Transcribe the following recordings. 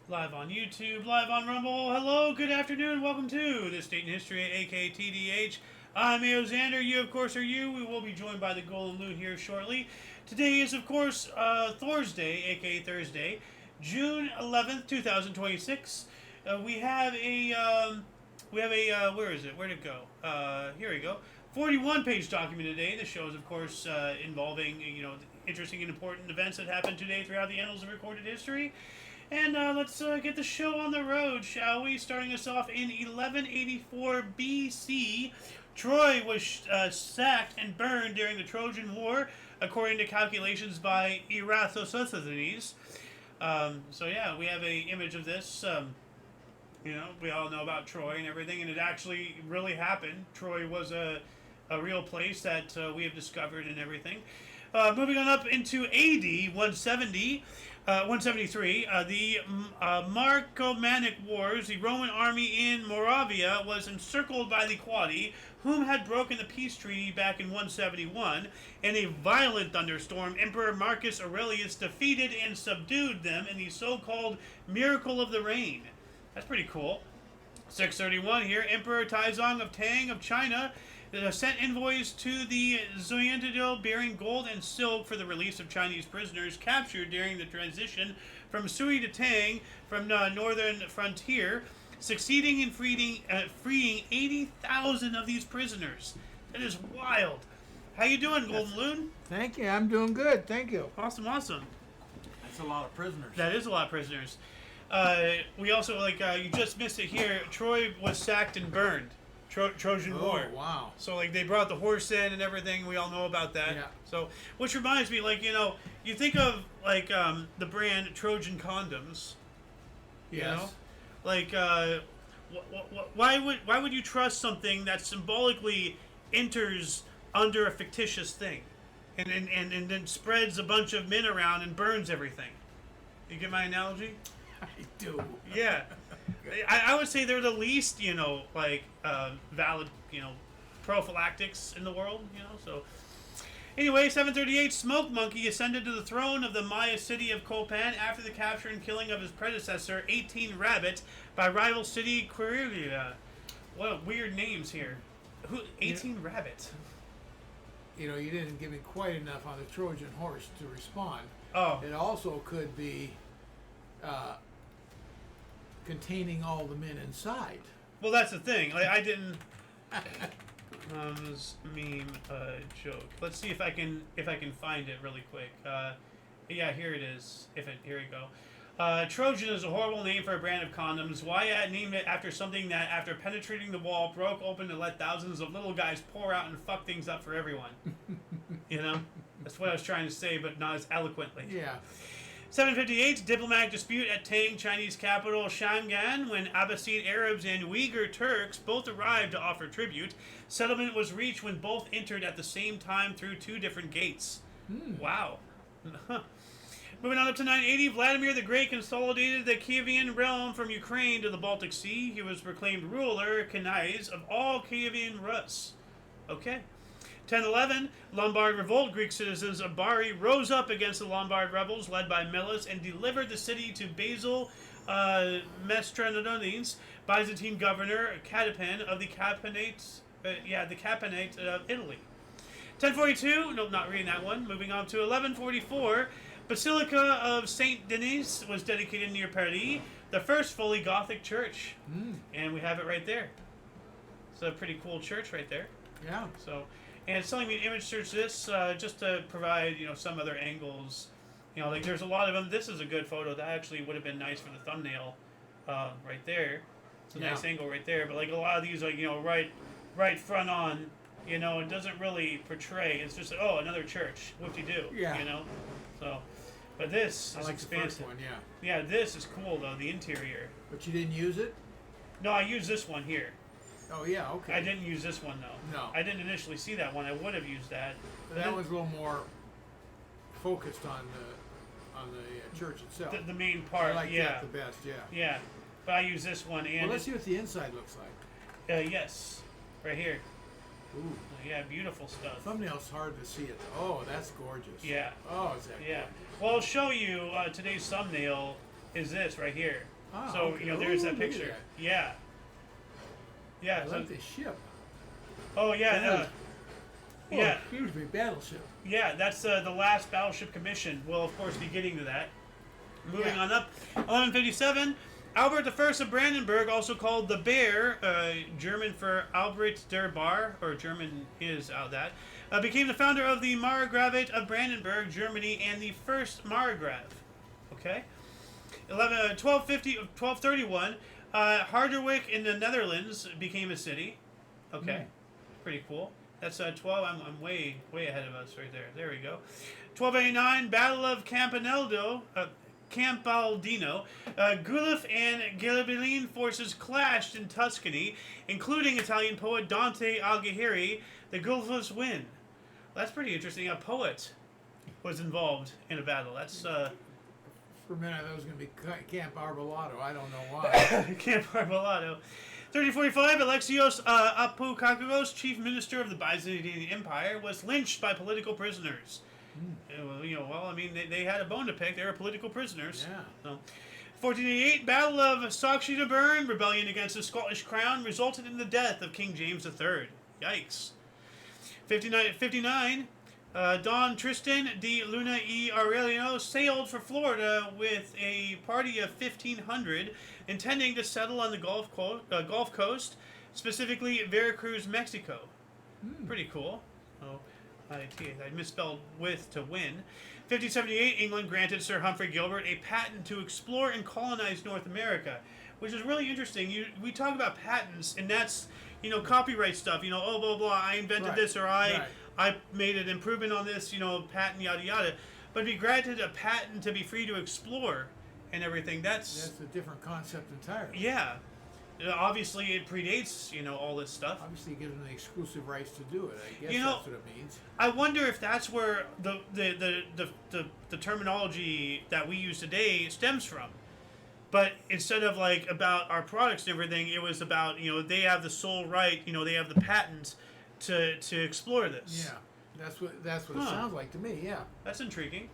Live on YouTube, live on Rumble. Hello, good afternoon, welcome to This Date in History, aka TDH. I'm Xander. You, of course, are you. We will be joined by the Golden Loon here shortly. Today is, of course, Thursday, aka Thursday, June 11th, 2026. We have a where is it? Where'd it go? Here we go. 41-page document today. The show is, of course, involving, interesting and important events that happened today throughout the annals of recorded history. And let's get the show on the road, shall we? Starting us off in 1184 BC, Troy was sacked and burned during the Trojan War, according to calculations by Eratosthenes. So yeah, we have a image of this. We all know about Troy and everything, and it actually really happened. Troy was a real place that we have discovered and everything. Moving on up into AD 173, the Marcomannic Wars, the Roman army in Moravia was encircled by the Quadi, whom had broken the peace treaty back in 171. In a violent thunderstorm, Emperor Marcus Aurelius defeated and subdued them in the so-called Miracle of the Rain. That's pretty cool. 631 here, Emperor Taizong of Tang of China sent envoys to the Zhuangzi bearing gold and silk for the release of Chinese prisoners captured during the transition from Sui to Tang from the northern frontier, succeeding in freeing 80,000 of these prisoners. That is wild. How you doing, Golden Loon? Thank you. I'm doing good. Thank you. Awesome. That's a lot of prisoners. That is a lot of prisoners. We also, you just missed it here, Troy was sacked and burned. Trojan War. Oh, wow. So, they brought the horse in and everything. We all know about that. Yeah. So, which reminds me, you think of, the brand Trojan condoms. Yes. Why would you trust something that symbolically enters under a fictitious thing and then spreads a bunch of men around and burns everything? You get my analogy? I do. Yeah. I would say they're the least, valid, prophylactics in the world, so. Anyway, 738, Smoke Monkey ascended to the throne of the Maya city of Copan after the capture and killing of his predecessor, 18 Rabbit, by rival city Quirilla. What weird names here. 18 Rabbit? You didn't give me quite enough on the Trojan horse to respond. Oh. It also could be containing all the men inside. Well, that's the thing. I didn't. This meme joke. Let's see if I can find it really quick. Yeah, here it is. Here we go. Trojan is a horrible name for a brand of condoms. Wyatt named it after something that, after penetrating the wall, broke open to let thousands of little guys pour out and fuck things up for everyone. That's what I was trying to say, but not as eloquently. Yeah. 758, diplomatic dispute at Tang, Chinese capital Shangan, when Abbasid Arabs and Uyghur Turks both arrived to offer tribute. Settlement was reached when both entered at the same time through two different gates. Wow. Moving on up to 980, Vladimir the Great consolidated the Kievan realm from Ukraine to the Baltic Sea. He was proclaimed ruler, Knights of all Kievan Rus. Okay. 1011, Lombard revolt. Greek citizens of Bari rose up against the Lombard rebels led by Melas and delivered the city to Basil Mestranodines, Byzantine governor Catapan of the Capanate, of Italy. 1042, nope, not reading that one. Moving on to 1144, Basilica of Saint Denis was dedicated near Paris, the first fully Gothic church, and we have it right there. It's a pretty cool church right there. Yeah. So. And it's telling me to image search this just to provide, some other angles. There's a lot of them. This is a good photo. That actually would have been nice for the thumbnail right there. It's a nice angle right there. But, a lot of these are, right front on, it doesn't really portray. It's just, another church. Whoop-de-doo, Yeah. So, but this is like expansive. The first one, yeah. Yeah, this is cool, though, the interior. But you didn't use it? No, I used this one here. Oh, yeah, okay. I didn't use this one, though. No. I didn't initially see that one. I would have used that. But that was a little more focused on the church itself. The main part, I like that the best, yeah. Yeah, but I use this one and... Well, let's see what the inside looks like. Yes, right here. Ooh. Yeah, beautiful stuff. Thumbnail's hard to see it. Oh, that's gorgeous. Yeah. Oh, is that Yeah. gorgeous. Well, I'll show you today's thumbnail is this right here. Ah, So okay. there's Ooh, that look at picture. that. Yeah. Yeah. I So, like this ship. oh yeah. Oh, Yeah. excuse me, battleship. Yeah. That's the last battleship commission. We'll of course be getting to that. Moving Yeah. on up, 1157. Albert I of Brandenburg, also called the Bear, German for Albrecht der Bar, or German is that, became the founder of the Margravate of Brandenburg, Germany, and the first Margrave. Okay? 1231, Harderwijk in the Netherlands became a city. Okay? Pretty cool. That's 12. I'm way ahead of us right there. There we go. 1289, Battle of Campaldino. Guelph and Ghibelline forces clashed in Tuscany, including Italian poet Dante Alighieri. The Guelphs win. That's pretty interesting. A poet was involved in a battle. That's For a minute, I thought it was going to be Camp Arbolado. I don't know why. Camp Arbolado. 1345, Alexios Apoukakos, chief minister of the Byzantine Empire, was lynched by political prisoners. Well, I mean, they had a bone to pick. They were political prisoners. Yeah. So, 1488, Battle of Saxe-Coburg, rebellion against the Scottish crown, resulted in the death of King James III. Yikes. 59, Don Tristan de Luna y Aurelio sailed for Florida with a party of 1,500, intending to settle on the Gulf Coast, specifically Veracruz, Mexico. Pretty cool. Oh, I misspelled with to win. 1578, England granted Sir Humphrey Gilbert a patent to explore and colonize North America, which is really interesting. We talk about patents, and that's copyright stuff. Oh, blah blah. I invented this, or I made an improvement on this. Patent, yada yada. But to be granted a patent to be free to explore and everything, that's a different concept entirely. Yeah. Obviously, it predates all this stuff. Obviously, it gives them the exclusive rights to do it. I guess that's what it means. I wonder if that's where the terminology that we use today stems from. But instead of about our products and everything, it was about they have the sole right, they have the patent to explore this. Yeah, that's what it sounds like to me. Yeah, that's intriguing.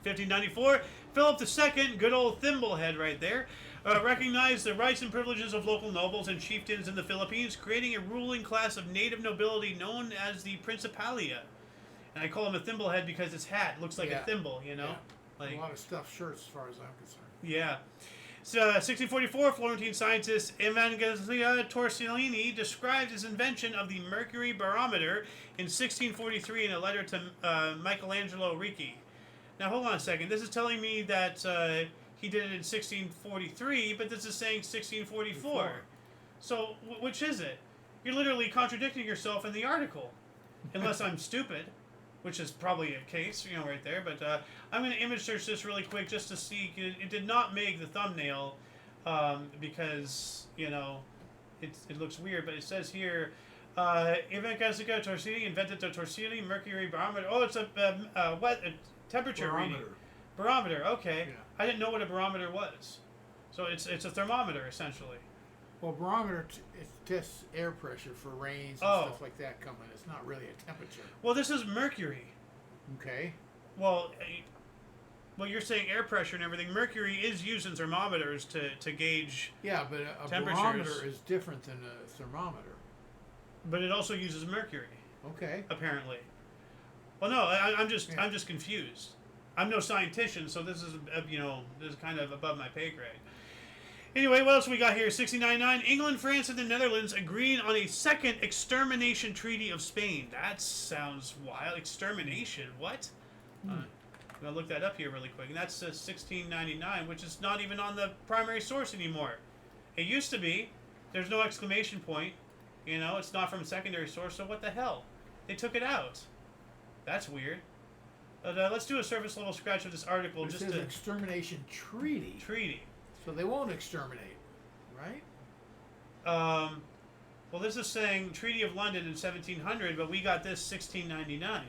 1594, Philip II, good old thimblehead right there, recognized the rights and privileges of local nobles and chieftains in the Philippines, creating a ruling class of native nobility known as the Principalia. And I call him a thimblehead because his hat looks like a thimble, Yeah. A lot of stuffed shirts, as far as I'm concerned. Yeah. So, 1644, Florentine scientist Evangelista Torricelli described his invention of the mercury barometer in 1643 in a letter to Michelangelo Ricci. Now, hold on a second. This is telling me that he did it in 1643, but this is saying 1644. So, which is it? You're literally contradicting yourself in the article. Unless I'm stupid, which is probably a case, right there. But I'm going to image search this really quick just to see. It did not make the thumbnail because, it looks weird. But it says here, Evangelista Torricelli invented the Torricelli mercury barometer. Oh, it's a temperature reading. Barometer, okay. Yeah. I didn't know what a barometer was. So it's a thermometer, essentially. Well, barometer it tests air pressure for rains and stuff like that coming. It's not really a temperature. Well, this is mercury. Okay. Well, you're saying air pressure and everything. Mercury is used in thermometers to gauge. Yeah, but a temperatures. barometer is different than a thermometer. But it also uses mercury. Okay. Apparently. Well, no, I'm just confused. I'm no scientist, so this is this is kind of above my pay grade. Anyway, what else we got here? 1699, England, France, and the Netherlands agreed on a second extermination treaty of Spain. That sounds wild. Extermination? What? I'm gonna look that up here really quick. And that's 1699, which is not even on the primary source anymore. It used to be. There's no exclamation point. It's not from a secondary source. So what the hell? They took it out. That's weird. Let's do a surface level scratch of this article. It just says to extermination treaty. Treaty. So they won't exterminate, right? Well, this is saying Treaty of London in 1700, but we got this 1699.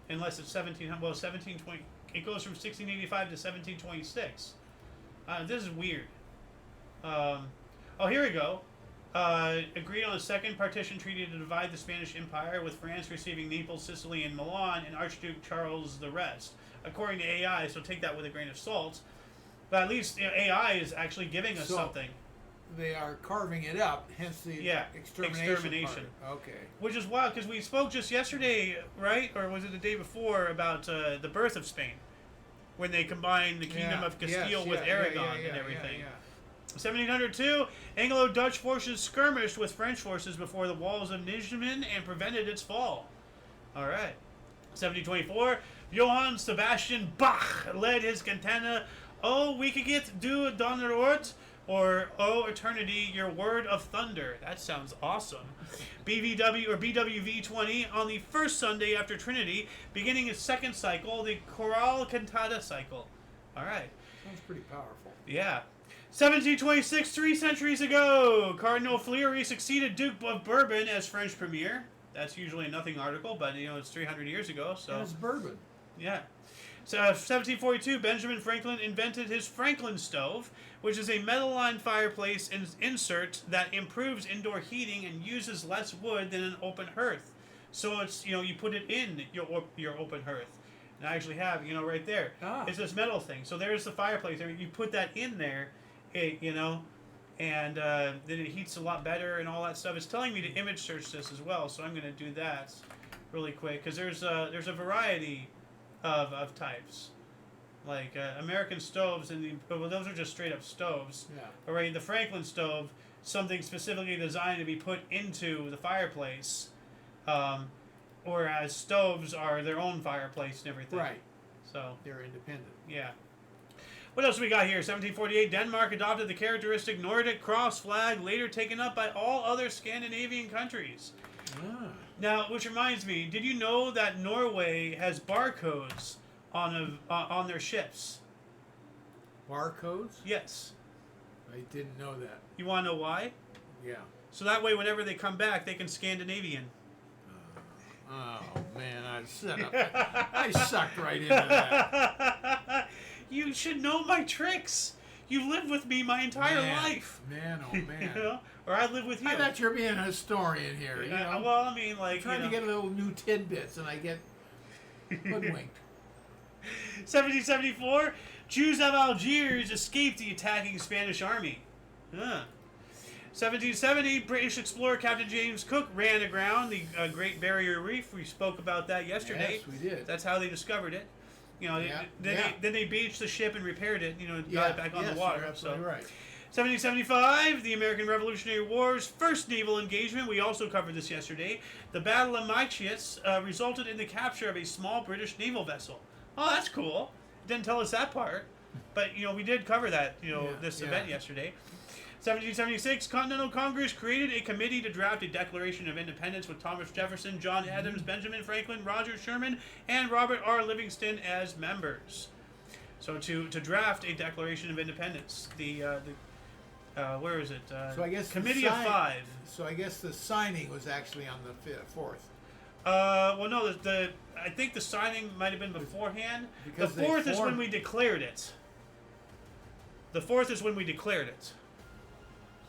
Unless it's 1700. Well, 1720. It goes from 1685 to 1726. This is weird. Here we go. Agreed on a second partition treaty to divide the Spanish Empire, with France receiving Naples, Sicily, and Milan, and Archduke Charles the rest. According to AI, so take that with a grain of salt. But at least AI is actually giving us something. They are carving it up, hence the extermination. Part. Okay. Which is wild, because we spoke just yesterday, right? Or was it the day before, about the birth of Spain, when they combined the Kingdom of Castile with Aragon and everything. 1702, Anglo-Dutch forces skirmished with French forces before the walls of Nijmegen and prevented its fall. All right. 1724, Johann Sebastian Bach led his cantata "O Wiegeget du Donnerort," or "O Eternity, Your Word of Thunder." That sounds awesome. BWV 20, on the first Sunday after Trinity, beginning its second cycle, the chorale cantata cycle. All right. Sounds pretty powerful. Yeah. 1726, 3 centuries ago, Cardinal Fleury succeeded Duke of Bourbon as French premier. That's usually a nothing article, but it's 300 years ago, so. And it's bourbon. Yeah. So, 1742, Benjamin Franklin invented his Franklin stove, which is a metal-lined fireplace insert that improves indoor heating and uses less wood than an open hearth. So it's, you put it in your open hearth. And I actually have, right there. It's this metal thing. So there's the fireplace. You put that in there, and then it heats a lot better and all that stuff. It's telling me to image search this as well, so I'm going to do that really quick, because there's a variety of types, like American stoves, and those are just straight up stoves. Yeah. But right, the Franklin stove, something specifically designed to be put into the fireplace, whereas stoves are their own fireplace and everything. Right. So they're independent. Yeah. What else we got here? 1748, Denmark adopted the characteristic Nordic cross flag, later taken up by all other Scandinavian countries. Now, which reminds me, did you know that Norway has barcodes on their ships? Barcodes? Yes. I didn't know that. You want to know why? Yeah. So that way, whenever they come back, they can Scandinavian. Oh man, I sucked right into that. You should know my tricks. You lived with me my entire life. Man, oh man. Or I live with you. I thought you're being a historian here. Well, I mean, like, trying to get a little new tidbits, and I get hoodwinked. 1774, Jews of Algiers escaped the attacking Spanish army. 1770, British explorer Captain James Cook ran aground the Great Barrier Reef. We spoke about that yesterday. Yes, we did. That's how they discovered it. Then they beached the ship and repaired it. Got it back on the water. You're absolutely right. 1775, the American Revolutionary War's first naval engagement. We also covered this yesterday. The Battle of Machias resulted in the capture of a small British naval vessel. Oh, that's cool. Didn't tell us that part, but we did cover that. This event yesterday. 1776, Continental Congress created a committee to draft a Declaration of Independence with Thomas Jefferson, John Adams, Benjamin Franklin, Roger Sherman, and Robert R. Livingston as members. So to draft a Declaration of Independence, where is it? So I guess Committee of Five. So I guess the signing was actually on the 4th. Well, no, I think the signing might have been beforehand. Because the 4th is when we declared it. The 4th is when we declared it.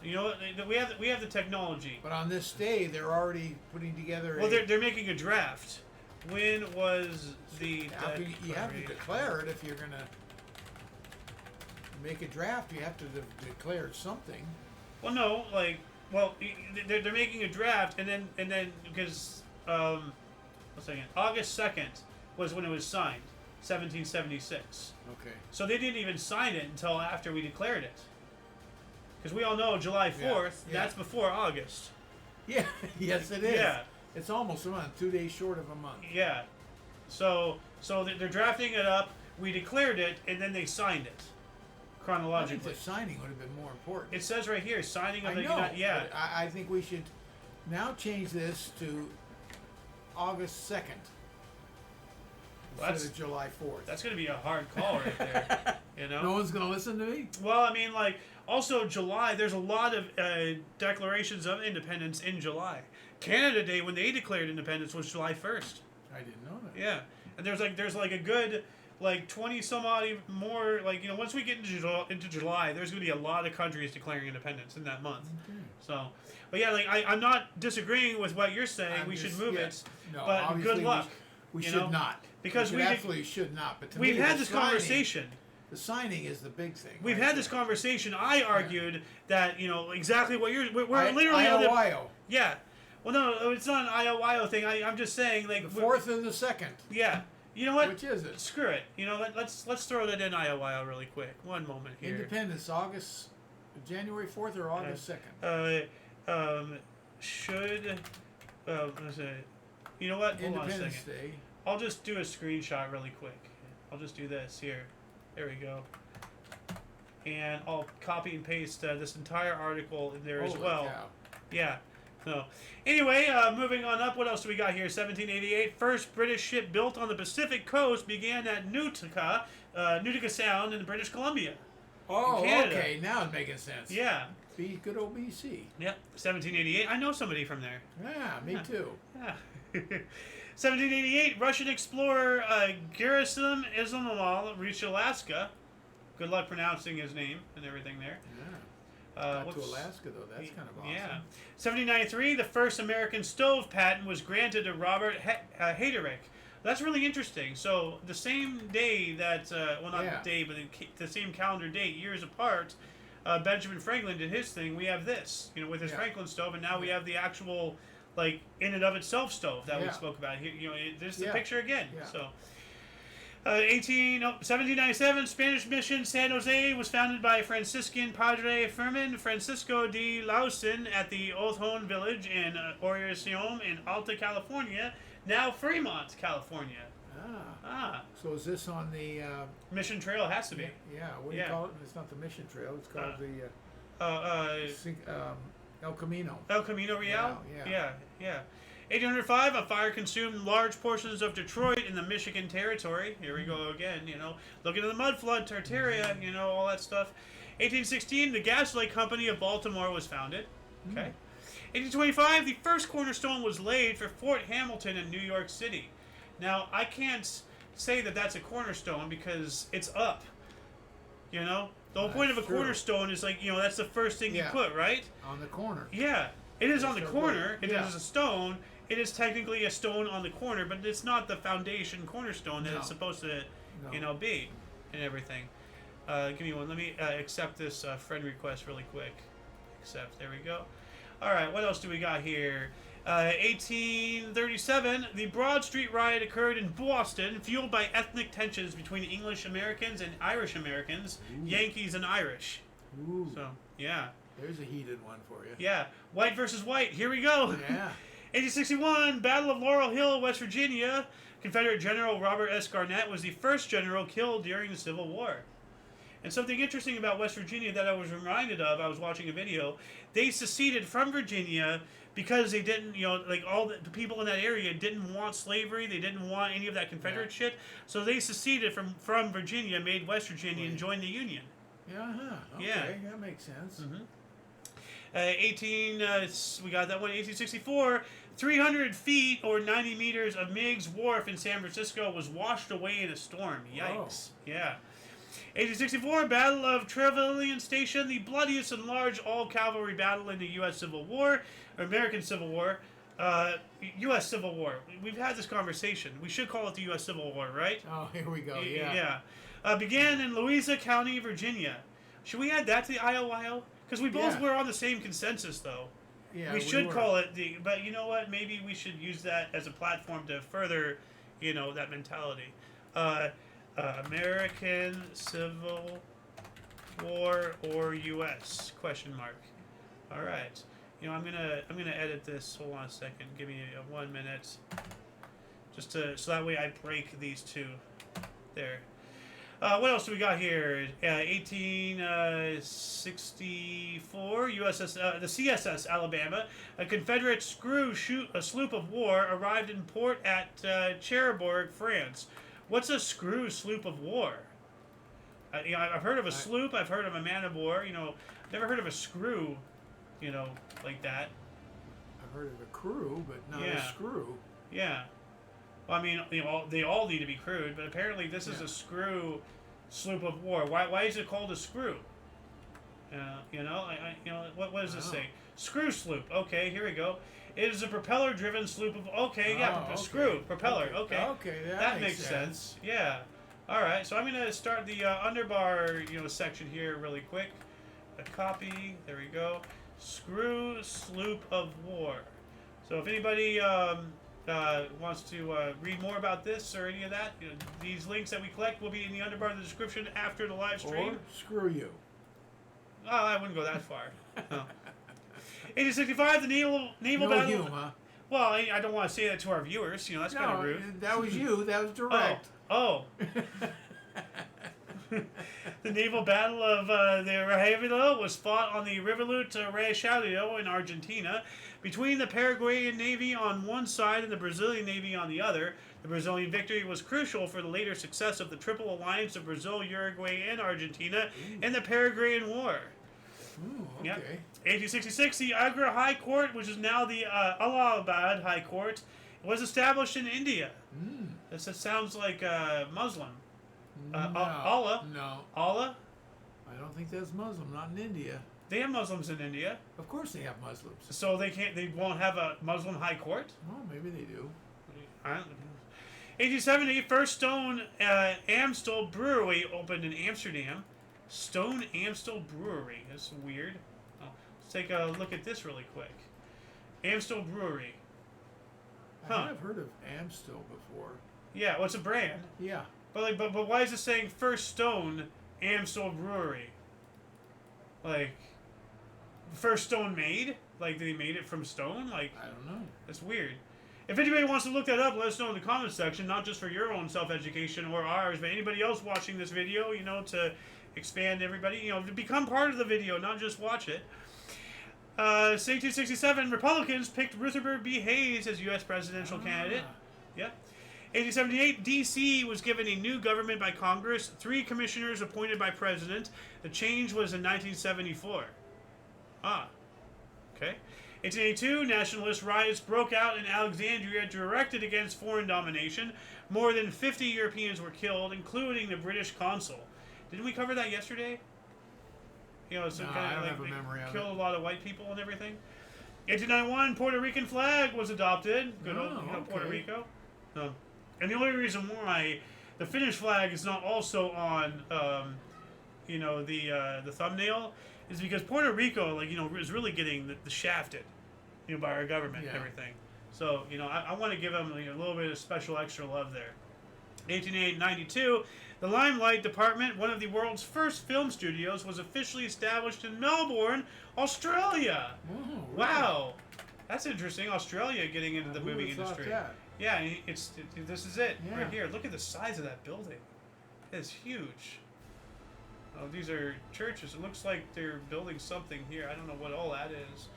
We have the technology. But on this day, they're already putting together. Well, they're making a draft. When was the? You have to declare it if you're gonna make a draft. You have to declare something. Well, no, they're making a draft, and then because August 2nd was when it was signed, 1776. Okay. So they didn't even sign it until after we declared it. Because we all know July 4th, that's before August. Yeah, yes it is. Yeah. It's almost a month, 2 days short of a month. Yeah. So they're drafting it up, we declared it, and then they signed it. Chronologically. I think the signing would have been more important. It says right here, signing of the United... Yeah. But I think we should now change this to August 2nd. Instead of July 4th. That's going to be a hard call right there. No one's going to listen to me? Well, I mean, also July, there's a lot of declarations of independence in July. Canada Day, when they declared independence, was July 1st. I didn't know that. Yeah. And there's a good 20 some odd more, once we get into July, there's going to be a lot of countries declaring independence in that month. Okay. So, but yeah, I'm not disagreeing with what you're saying. We should move it. No, but good luck. We should not. Because we absolutely should not. But we've had this conversation. The signing is the big thing. We've right had this there. conversation. I argued that, exactly what we're literally on the... IOYO. Yeah. Well, no, it's not an IOYO thing. I'm just saying, like... The fourth and the second. Yeah. You know what? Which is it? Screw it. Let's throw that in IOYO really quick. One moment here. Independence, January 4th or August 2nd? Let's say, you know what? Hold on a Independence second. Day. I'll just do a screenshot really quick. I'll just do this here. There we go. And I'll copy and paste this entire article in there as Holy well. cow. Yeah. So, anyway, moving on up, what else do we got here? 1788, first British ship built on the Pacific coast began at Nootka Sound in British Columbia. Oh, Canada. okay. Now it's making sense. Yeah. Good old BC. Yep. 1788. I know somebody from there. Yeah, me too. Yeah. 1788, Russian explorer Gerasim Ismailov reached Alaska. Good luck pronouncing his name and everything there. Yeah. Got to Alaska, though. That's kind of awesome. Yeah. 1793, the first American stove patent was granted to Robert Hayterick. That's really interesting. So the same day that, well, not the day, but the same calendar date, years apart, Benjamin Franklin did his thing. We have this, with his Franklin stove, and now we have the actual, like, in and of itself stove that we spoke about here. There's the picture again. Yeah. So. 1797, Spanish mission San Jose was founded by Franciscan Padre Fermin Francisco de Lausen at the Othon village in Orición in Alta California, now Fremont, California. So is this on the... Mission Trail has to be. Yeah, what do you call it? It's not the Mission Trail. It's called El Camino. El Camino Real? Yeah. 1805, a fire consumed large portions of Detroit in the Michigan Territory. Here we go again, looking at the mud flood, Tartaria, all that stuff. 1816, the Gaslight Company of Baltimore was founded. Okay. 1825, the first cornerstone was laid for Fort Hamilton in New York City. Now, I can't say that that's a cornerstone because it's up. The whole point of a cornerstone is like, that's the first thing you put, right? On the corner. Yeah. It is on the corner. It Yeah. is a stone. It is technically a stone on the corner, but it's not the foundation cornerstone that it's supposed to, be and everything. Give me one. Let me accept this friend request really quick. Accept. There we go. All right. What else do we got here? 1837, the Broad Street riot occurred in Boston, fueled by ethnic tensions between English Americans and Irish Americans, Yankees and Irish. Ooh. So, yeah. There's a heated one for you. Yeah. White versus white. Here we go. Yeah. 1861, Battle of Laurel Hill, West Virginia. Confederate General Robert S. Garnett was the first general killed during the Civil War. And something interesting about West Virginia that I was reminded of, I was watching a video, they seceded from Virginia because they didn't, like all the people in that area didn't want slavery, they didn't want any of that Confederate shit, so they seceded from Virginia, made West Virginia, and joined the Union. Okay, that makes sense. Mm-hmm. We got that one. 1864, 300 feet or 90 meters of Meigs Wharf in San Francisco was washed away in a storm. Yikes. Yeah. 1864, Battle of Trevilian Station, the bloodiest and large all-cavalry battle in the U.S. Civil War, or American Civil War, U.S. Civil War. We've had this conversation. We should call it the U.S. Civil War, right? Oh, here we go, yeah. Began in Louisa County, Virginia. Should we add that to the IOYO? Because we both were on the same consensus, though. Yeah, we should call it the... But you know what? Maybe we should use that as a platform to further, that mentality. American Civil War or U.S. ? All right. I'm gonna edit this. Hold on a second. Give me 1 minute. Just so that way I break these two. There. What else do we got here? 1864, the CSS Alabama, a Confederate sloop of war arrived in port at Cherbourg, France. What's a sloop of war? I've heard of a sloop. I've heard of a man of war. Never heard of a screw. Like that. I've heard of a crew, but not a screw. Yeah. Well, I mean, they all need to be crewed, but apparently this is a sloop of war. Why is it called a screw? What does this say? Screw sloop. Okay, here we go. It is a propeller-driven sloop of. Okay, screw propeller. Okay, Okay, that makes sense. Yeah. All right, so I'm gonna start the underbar, section here really quick. A copy. There we go. Screw sloop of war. So if anybody wants to read more about this or any of that, these links that we collect will be in the underbar of the description after the live stream. Or screw you. Oh, I wouldn't go that far. No. 1865, the naval No battle. you, huh? Well, I don't want to say that to our viewers. That's kind of rude. That was you. That was direct. Oh. The naval battle of the Rahavilo was fought on the Rivolute Reychalio in Argentina between the Paraguayan Navy on one side and the Brazilian Navy on the other. The Brazilian victory was crucial for the later success of the Triple Alliance of Brazil, Uruguay, and Argentina in the Paraguayan War. Ooh, okay. Yep. 1866, the Agra High Court, which is now the Allahabad High Court, was established in India. This sounds like Muslim. No. Allah. No. Allah? I don't think that's Muslim. Not in India. They have Muslims in India. Of course they have Muslims. So they won't have a Muslim high court? Well, maybe they do. I don't know. 1870, First Stone Amstel Brewery opened in Amsterdam. Stone Amstel Brewery. That's weird. Oh, let's take a look at this really quick. Amstel Brewery. Huh. I have heard of Amstel before. Yeah, well, it's a brand. Yeah. But why is it saying First Stone Amstel Brewery? Like, first stone made? Like, they made it from stone? Like, I don't know. that's weird. If anybody wants to look that up, let us know in the comments section, not just for your own self-education or ours, but anybody else watching this video, to expand everybody, to become part of the video, not just watch it. 1867, Republicans picked Rutherford B. Hayes as U.S. presidential candidate. Yep. 1878, D.C. was given a new government by Congress, 3 commissioners appointed by President. The change was in 1974. Okay. 1882, nationalist riots broke out in Alexandria directed against foreign domination. More than 50 Europeans were killed, including the British consul. Didn't we cover that yesterday? Some No, kind I of don't have a memory of killed it. a lot of white people and everything. 1891, Puerto Rican flag was adopted. Good old Puerto okay. Rico. And the only reason why the Finnish flag is not also on, the thumbnail is because Puerto Rico, is really getting the shafted, by our government and everything. So, I want to give them a little bit of special extra love there. 1892, the Limelight Department, one of the world's first film studios, was officially established in Melbourne, Australia. Oh, really? Wow. That's interesting. Australia getting into the Who movie would've thought industry. that? Yeah, this is it Yeah. right here. Look at the size of that building. It's huge. Oh, these are churches. It looks like they're building something here. I don't know what all that is,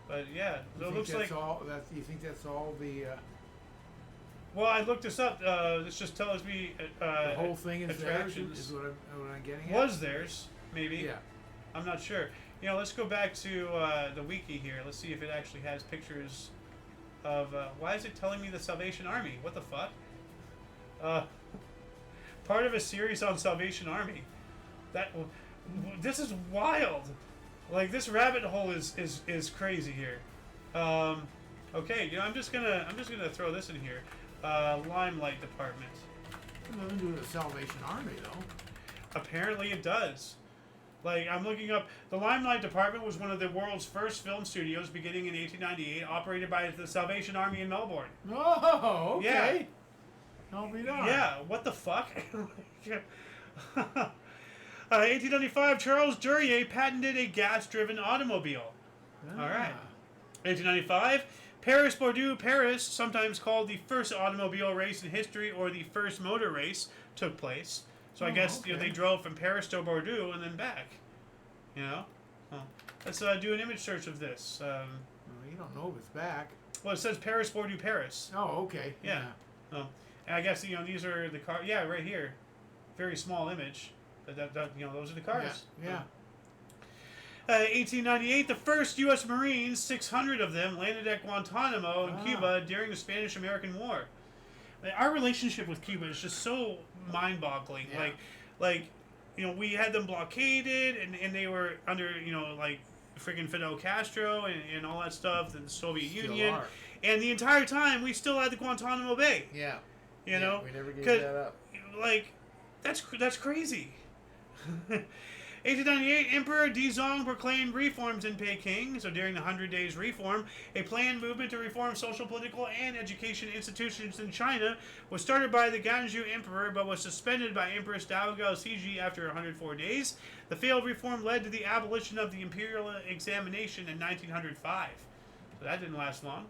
but yeah, it looks like. You think that's all the? Well, I looked this up. This just tells me The whole thing is theirs. attractions Is what I'm getting at. was theirs. Maybe. Yeah. I'm not sure. Let's go back to the wiki here. Let's see if it actually has pictures of. Why is it telling me the Salvation Army? What the fuck? Part of a series on Salvation Army. This is wild. Like, this rabbit hole is crazy here. Okay, I'm just gonna throw this in here. Limelight Department. It has nothing to do with the Salvation Army, though. Apparently it does. Like, I'm looking up. The Limelight Department was one of the world's first film studios beginning in 1898, operated by the Salvation Army in Melbourne. Oh, okay. Yeah. I'll be darned. Yeah, what the fuck? 1895, Charles Duryea patented a gas-driven automobile. Ah. All right. 1895, Paris-Bordeaux, Paris, sometimes called the first automobile race in history or the first motor race, took place. So I guess okay. they drove from Paris to Bordeaux and then back. Let's do an image search of this. Well, you don't know if it's back. Well, it says Paris-Bordeaux, Paris. Oh, okay. Yeah. And I guess these are the cars. Yeah, right here, very small image. Those are the cars. Yeah. 1898, the first U.S. Marines, 600 of them, landed at Guantanamo in Cuba during the Spanish-American War. Our relationship with Cuba is just so mind-boggling. Yeah. We had them blockaded, and they were under, friggin' Fidel Castro and all that stuff, the Soviet Union. Are. And the entire time, we still had the Guantanamo Bay. Yeah. You know? We never gave Cause, that up. That's crazy. 1898, Emperor Dezong proclaimed reforms in Peking. So during the 100 Days Reform, a planned movement to reform social, political, and education institutions in China was started by the Ganzhou Emperor, but was suspended by Empress Daoguo Cixi after 104 days. The failed reform led to the abolition of the imperial examination in 1905. So that didn't last long.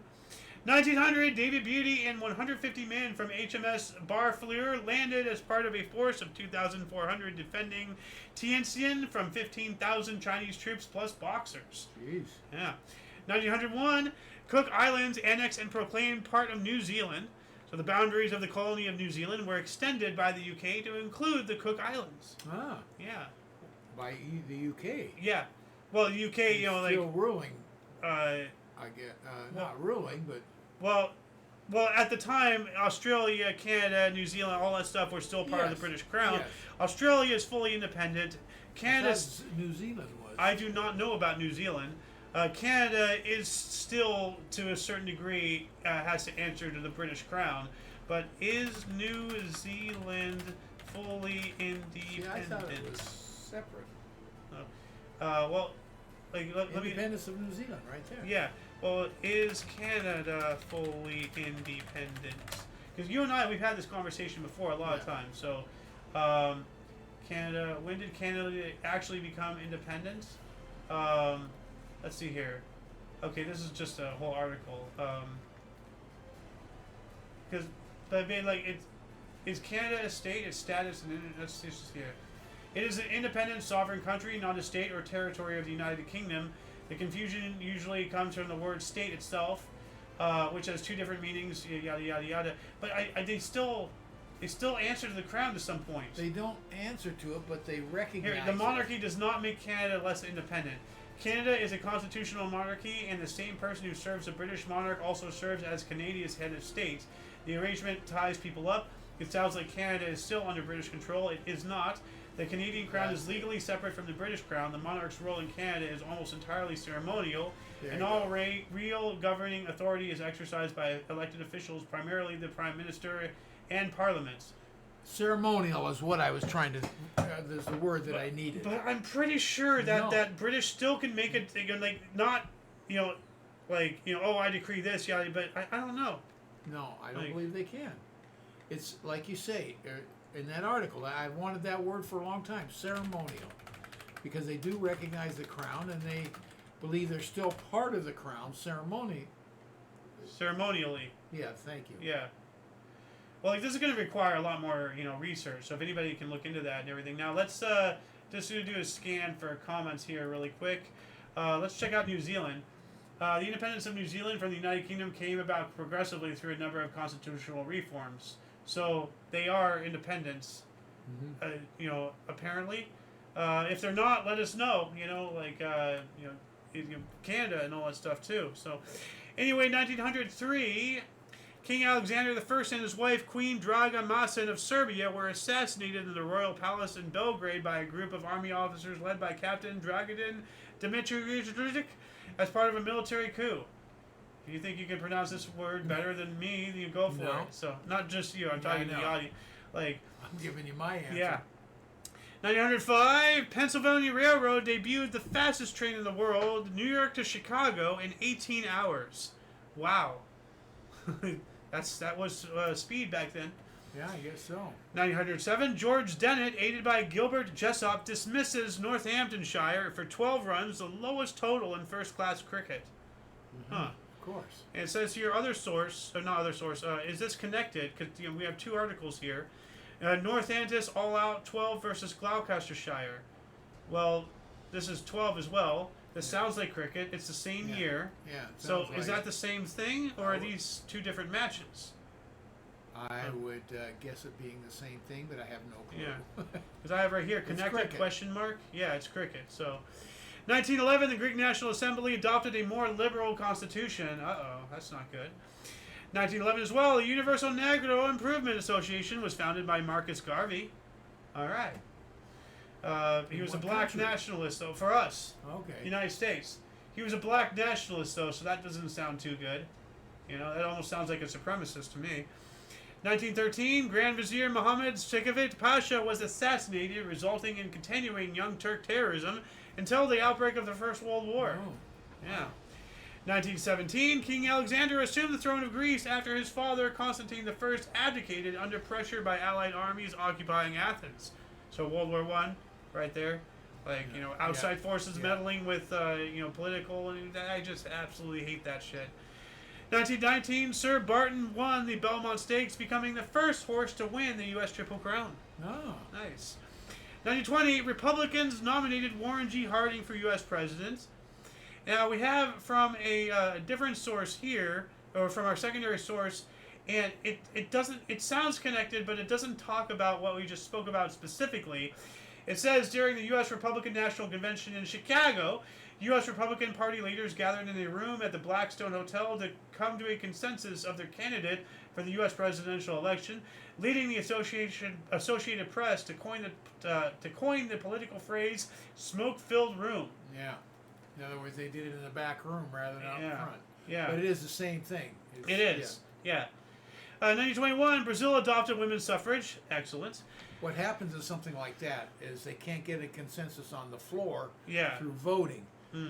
1900, David Beatty and 150 men from HMS Barfleur landed as part of a force of 2,400 defending Tientsin from 15,000 Chinese troops plus boxers. Jeez. Yeah. 1901, Cook Islands annexed and proclaimed part of New Zealand. So the boundaries of the colony of New Zealand were extended by the UK to include the Cook Islands. Ah. Yeah. By the UK. Yeah. Well, the UK, you know, like still ruling. uh, I get not ruling, but well, at the time, Australia, Canada, New Zealand, all that stuff were still part of the Yes. British Crown. Yes. Australia is fully independent. Canada's. New Zealand was. I do not know about New Zealand. Canada is still, to a certain degree, has to answer to the British Crown. But is New Zealand fully independent? See, I thought it was separate. Well, like let me. Independence of New Zealand, right there. Yeah. Well, is Canada fully independent? Because you and I, we've had this conversation before a lot of times. So, Canada. When did Canada actually become independent? Let's see here. Okay, this is just a whole article. Because, but I mean, like, is Canada a state? Its status and let's just here. It is an independent sovereign country, not a state or territory of the United Kingdom. The confusion usually comes from the word state itself, which has two different meanings, yada yada yada. But they still answer to the crown to some point. They don't answer to it, but they recognize Here, the monarchy does not make Canada less independent. Canada is a constitutional monarchy, and the same person who serves the British monarch also serves as Canada's head of state. The arrangement ties people up. It sounds like Canada is still under British control. It is not. The Canadian crown is legally separate from the British crown. The monarch's role in Canada is almost entirely ceremonial, and all real governing authority is exercised by elected officials, primarily the Prime Minister and Parliament. Ceremonial is what I was trying to. There's the word that I needed. But I'm pretty sure that that British still can make it, like, not, oh, I decree this, yeah, but I don't know. No, I don't believe they can. It's like you say. In that article, I wanted that word for a long time, ceremonial, because they do recognize the crown and they believe they're still part of the crown ceremonially. Yeah, thank you. Yeah. Well, like, this is going to require a lot more, research. So if anybody can look into that and everything. Now let's just do a scan for comments here really quick. Let's check out New Zealand. The independence of New Zealand from the United Kingdom came about progressively through a number of constitutional reforms. So they are independents, apparently. If they're not, let us know. Canada and all that stuff too. So, anyway, 1903, King Alexander I and his wife Queen Draga Masin of Serbia were assassinated in the royal palace in Belgrade by a group of army officers led by Captain Dragotin Dimitrijevic as part of a military coup. If you think you can pronounce this word better than me, you go for it. So, not just you, I'm talking to the audience. Like, I'm giving you my answer. Yeah. 1905, Pennsylvania Railroad debuted the fastest train in the world, New York to Chicago, in 18 hours. Wow. that was speed back then. Yeah, I guess so. 1907, George Dennett, aided by Gilbert Jessop, dismisses Northamptonshire for 12 runs, the lowest total in first-class cricket. Mm-hmm. Huh. Of course. And it says here, other source, or not other source, is this connected? Because we have two articles here. Northampton all out 12 versus Gloucestershire. Well, this is 12 as well. This sounds like cricket. It's the same year. Yeah. So is that the same thing, or are these two different matches? I would guess it being the same thing, but I have no clue. Yeah. Because I have right here, connected cricket. question mark. Yeah, it's cricket. So, 1911, the Greek National Assembly adopted a more liberal constitution. Uh-oh, that's not good. 1911 as well, the Universal Negro Improvement Association was founded by Marcus Garvey. All right. He was a black nationalist, though, for us. Okay. United States. He was a black nationalist, though, so that doesn't sound too good. That almost sounds like a supremacist to me. 1913, Grand Vizier Mohammed Shekovit Pasha was assassinated, resulting in continuing Young Turk terrorism until the outbreak of the First World War. Oh. Yeah. 1917, King Alexander assumed the throne of Greece after his father, Constantine I, abdicated under pressure by Allied armies occupying Athens. So World War I, right there. Like, outside forces meddling with, political, and I just absolutely hate that shit. 1919, Sir Barton won the Belmont Stakes, becoming the first horse to win the U.S. Triple Crown. Oh. Nice. 1920, Republicans nominated Warren G. Harding for U.S. president. Now, we have from a different source here, or from our secondary source, and it sounds connected, but it doesn't talk about what we just spoke about specifically. It says, during the U.S. Republican National Convention in Chicago, U.S. Republican Party leaders gathered in a room at the Blackstone Hotel to come to a consensus of their candidate for the U.S. presidential election, leading the Associated Press to coin the political phrase "smoke-filled room." Yeah. In other words, they did it in the back room rather than out front. Yeah. But it is the same thing. It is. Yeah. 1921, Brazil adopted women's suffrage. Excellent. What happens is something like that is they can't get a consensus on the floor through voting.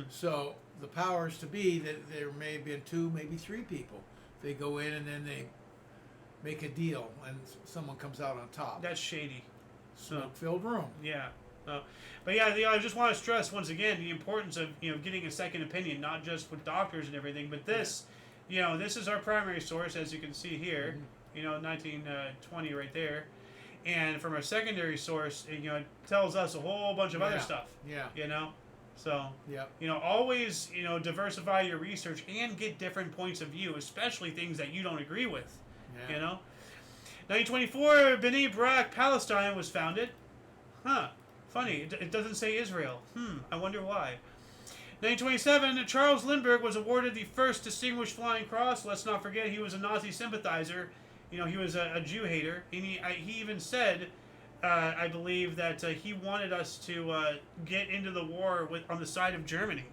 So the powers to be that there may have been 2, maybe 3 people. They go in and then they make a deal and someone comes out on top. That's shady. Smoke-filled room. Yeah. But yeah, I just want to stress once again the importance of getting a second opinion, not just with doctors and everything, but this, this is our primary source, as you can see here. 1920 right there, and from our secondary source, it tells us a whole bunch of other stuff. So always diversify your research and get different points of view, especially things that you don't agree with. 1924, Bnei Brak, Palestine was founded. Funny, it doesn't say Israel. I wonder why. 1927, Charles Lindbergh was awarded the first Distinguished Flying Cross. Let's not forget he was a Nazi sympathizer. He was a Jew hater. And he even said, I believe, that he wanted us to get into the war on the side of Germany.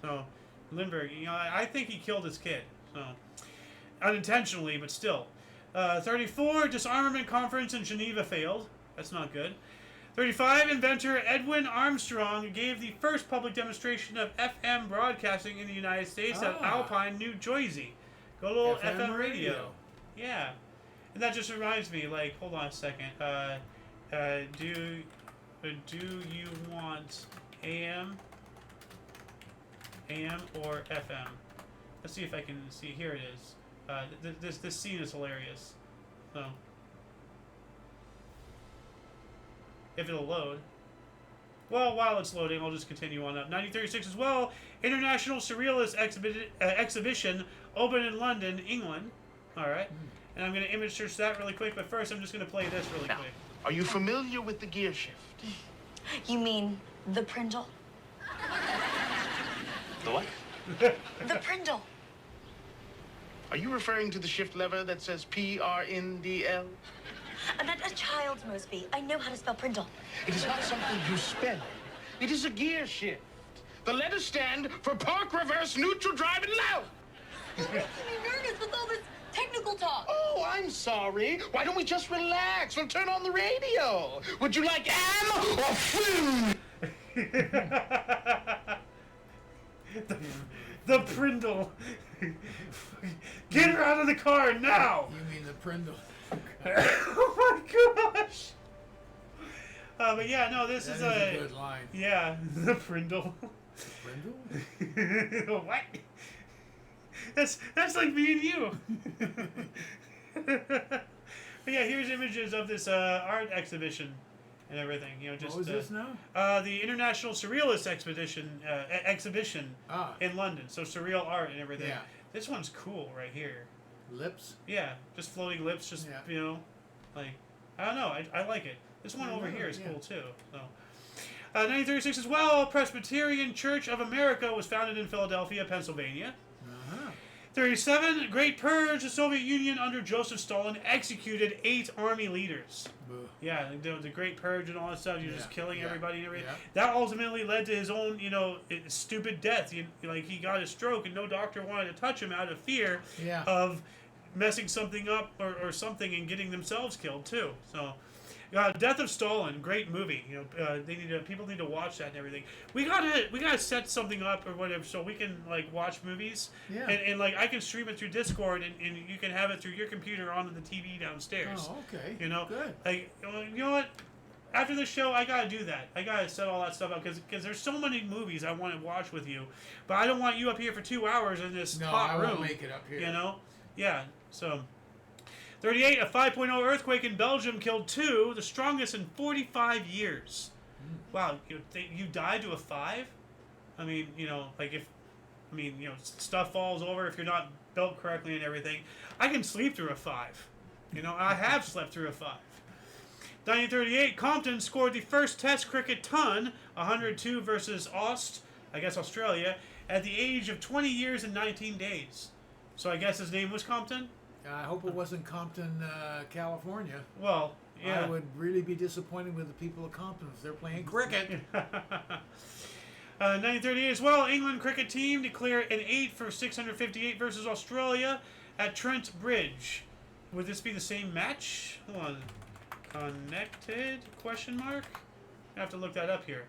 So, Lindbergh, I think he killed his kid. So, unintentionally, but still. 34, Disarmament Conference in Geneva failed. That's not good. 35, inventor Edwin Armstrong gave the first public demonstration of FM broadcasting in the United States at Alpine, New Jersey. Good old FM radio. Yeah. And that just reminds me, like, hold on a second. Do you want AM or FM? Let's see if I can see. Here it is. This scene is hilarious. So, if it'll load. Well, while it's loading, I'll just continue on up. 1936 as well, International Surrealist Exhibition opened in London, England. All right. And I'm going to image search that really quick, but first I'm just going to play this really quick. Are you familiar with the gear shift? You mean the Prindle? The what? The Prindle. Are you referring to the shift lever that says PRNDL? That's a child's Mosby. I know how to spell Prindle. It is not something you spell. It is a gear shift. The letters stand for park, reverse, neutral, drive, and loud. You're making me nervous with all this technical talk. Oh, I'm sorry. Why don't we just relax? We'll turn on the radio. Would you like am or food? The Prindle. Get her out of the car now. You mean the Prindle? Oh my gosh. But yeah, no, this That is a good line. Yeah, the Prindle. Prindle? What? That's like me and you. But yeah, here's images of this art exhibition and everything. Just what was this now? The International Surrealist exhibition in London. So surreal art and everything. Yeah. This one's cool right here. Lips? Yeah, just floating lips. Just like I don't know. I like it. This one over here is cool too. So. 1936 as well, Presbyterian Church of America was founded in Philadelphia, Pennsylvania. 37, Great Purge, the Soviet Union under Joseph Stalin executed 8 army leaders. Yeah, the Great Purge and all that stuff. You're just killing everybody and everything. That ultimately led to his own, stupid death. He got a stroke and no doctor wanted to touch him out of fear of messing something up or something and getting themselves killed too. So, Death of Stalin, great movie. People need to watch that and everything. We gotta set something up or whatever so we can like watch movies. Yeah. And like I can stream it through Discord and you can have it through your computer onto the TV downstairs. Oh, okay. Good. Good. You know what? After the show, I gotta do that. I gotta set all that stuff up because there's so many movies I want to watch with you, but I don't want you up here for 2 hours in this hot room. I won't make it up here. Yeah. So, 38, a 5.0 earthquake in Belgium killed 2, the strongest in 45 years. Wow, you died to a 5? I mean, stuff falls over if you're not built correctly and everything. I can sleep through a 5. I have slept through a 5. 1938, Compton scored the first Test cricket ton, 102 versus Australia, at the age of 20 years and 19 days. So I guess his name was Compton? I hope it wasn't Compton, California. Well, yeah. I would really be disappointed with the people of Compton if they're playing cricket. 1938 as well, England cricket team declared an 8 for 658 versus Australia at Trent Bridge. Would this be the same match? Hold on. Connected? Question mark? I have to look that up here.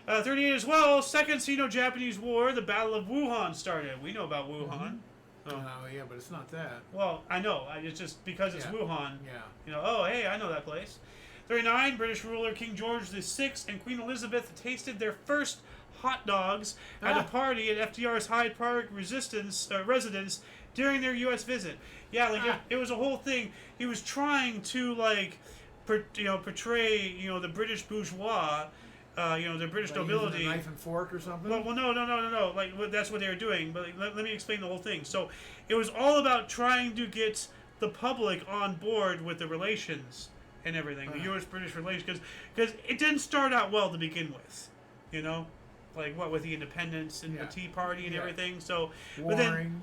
38 as well, Second Sino-Japanese War, the Battle of Wuhan started. We know about Wuhan. Oh, yeah, but it's not that. Well, I know. It's just because it's Wuhan. Yeah. Oh, hey, I know that place. 39, British ruler King George VI and Queen Elizabeth tasted their first hot dogs at a party at FDR's Hyde Park residence during their U.S. visit. Yeah, it was a whole thing. He was trying to, portray, the British bourgeois, the British nobility. Using a knife and fork or something? Well, no. That's what they were doing. But let me explain the whole thing. So, it was all about trying to get the public on board with the relations and everything, the U.S.-British relations, because it didn't start out well to begin with, with the independence and the Tea Party and everything. So, Warring.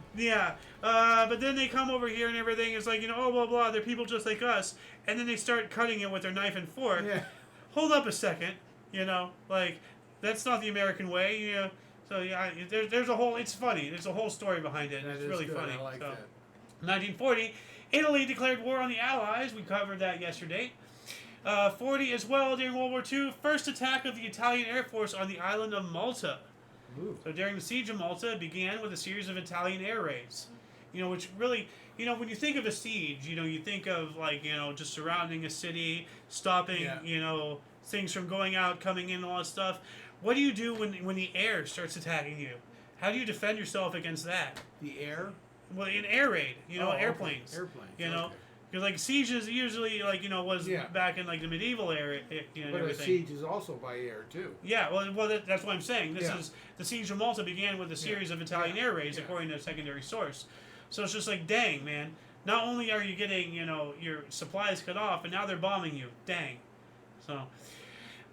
But then they come over here and everything is like, blah, blah, blah, they're people just like us, and then they start cutting it with their knife and fork. Yeah. Hold up a second, that's not the American way, So, there's a whole, it's funny, there's a whole story behind it, and it's really funny. I like that. 1940, Italy declared war on the Allies. We covered that yesterday. 40 as well during World War II. First attack of the Italian Air Force on the island of Malta. Ooh. So during the siege of Malta, it began with a series of Italian air raids. Which really, when you think of a siege, you think of just surrounding a city, stopping, things from going out, coming in, and all that stuff. What do you do when the air starts attacking you? How do you defend yourself against that? The air? Well, an air raid, airplanes. Okay. Airplanes. Because sieges usually was back in the medieval era, and But everything. a siege is also by air too. Yeah, that's what I'm saying. This is the siege of Malta began with a series of Italian air raids, according to a secondary source. So it's just dang, man. Not only are you getting your supplies cut off, but now they're bombing you. Dang. So.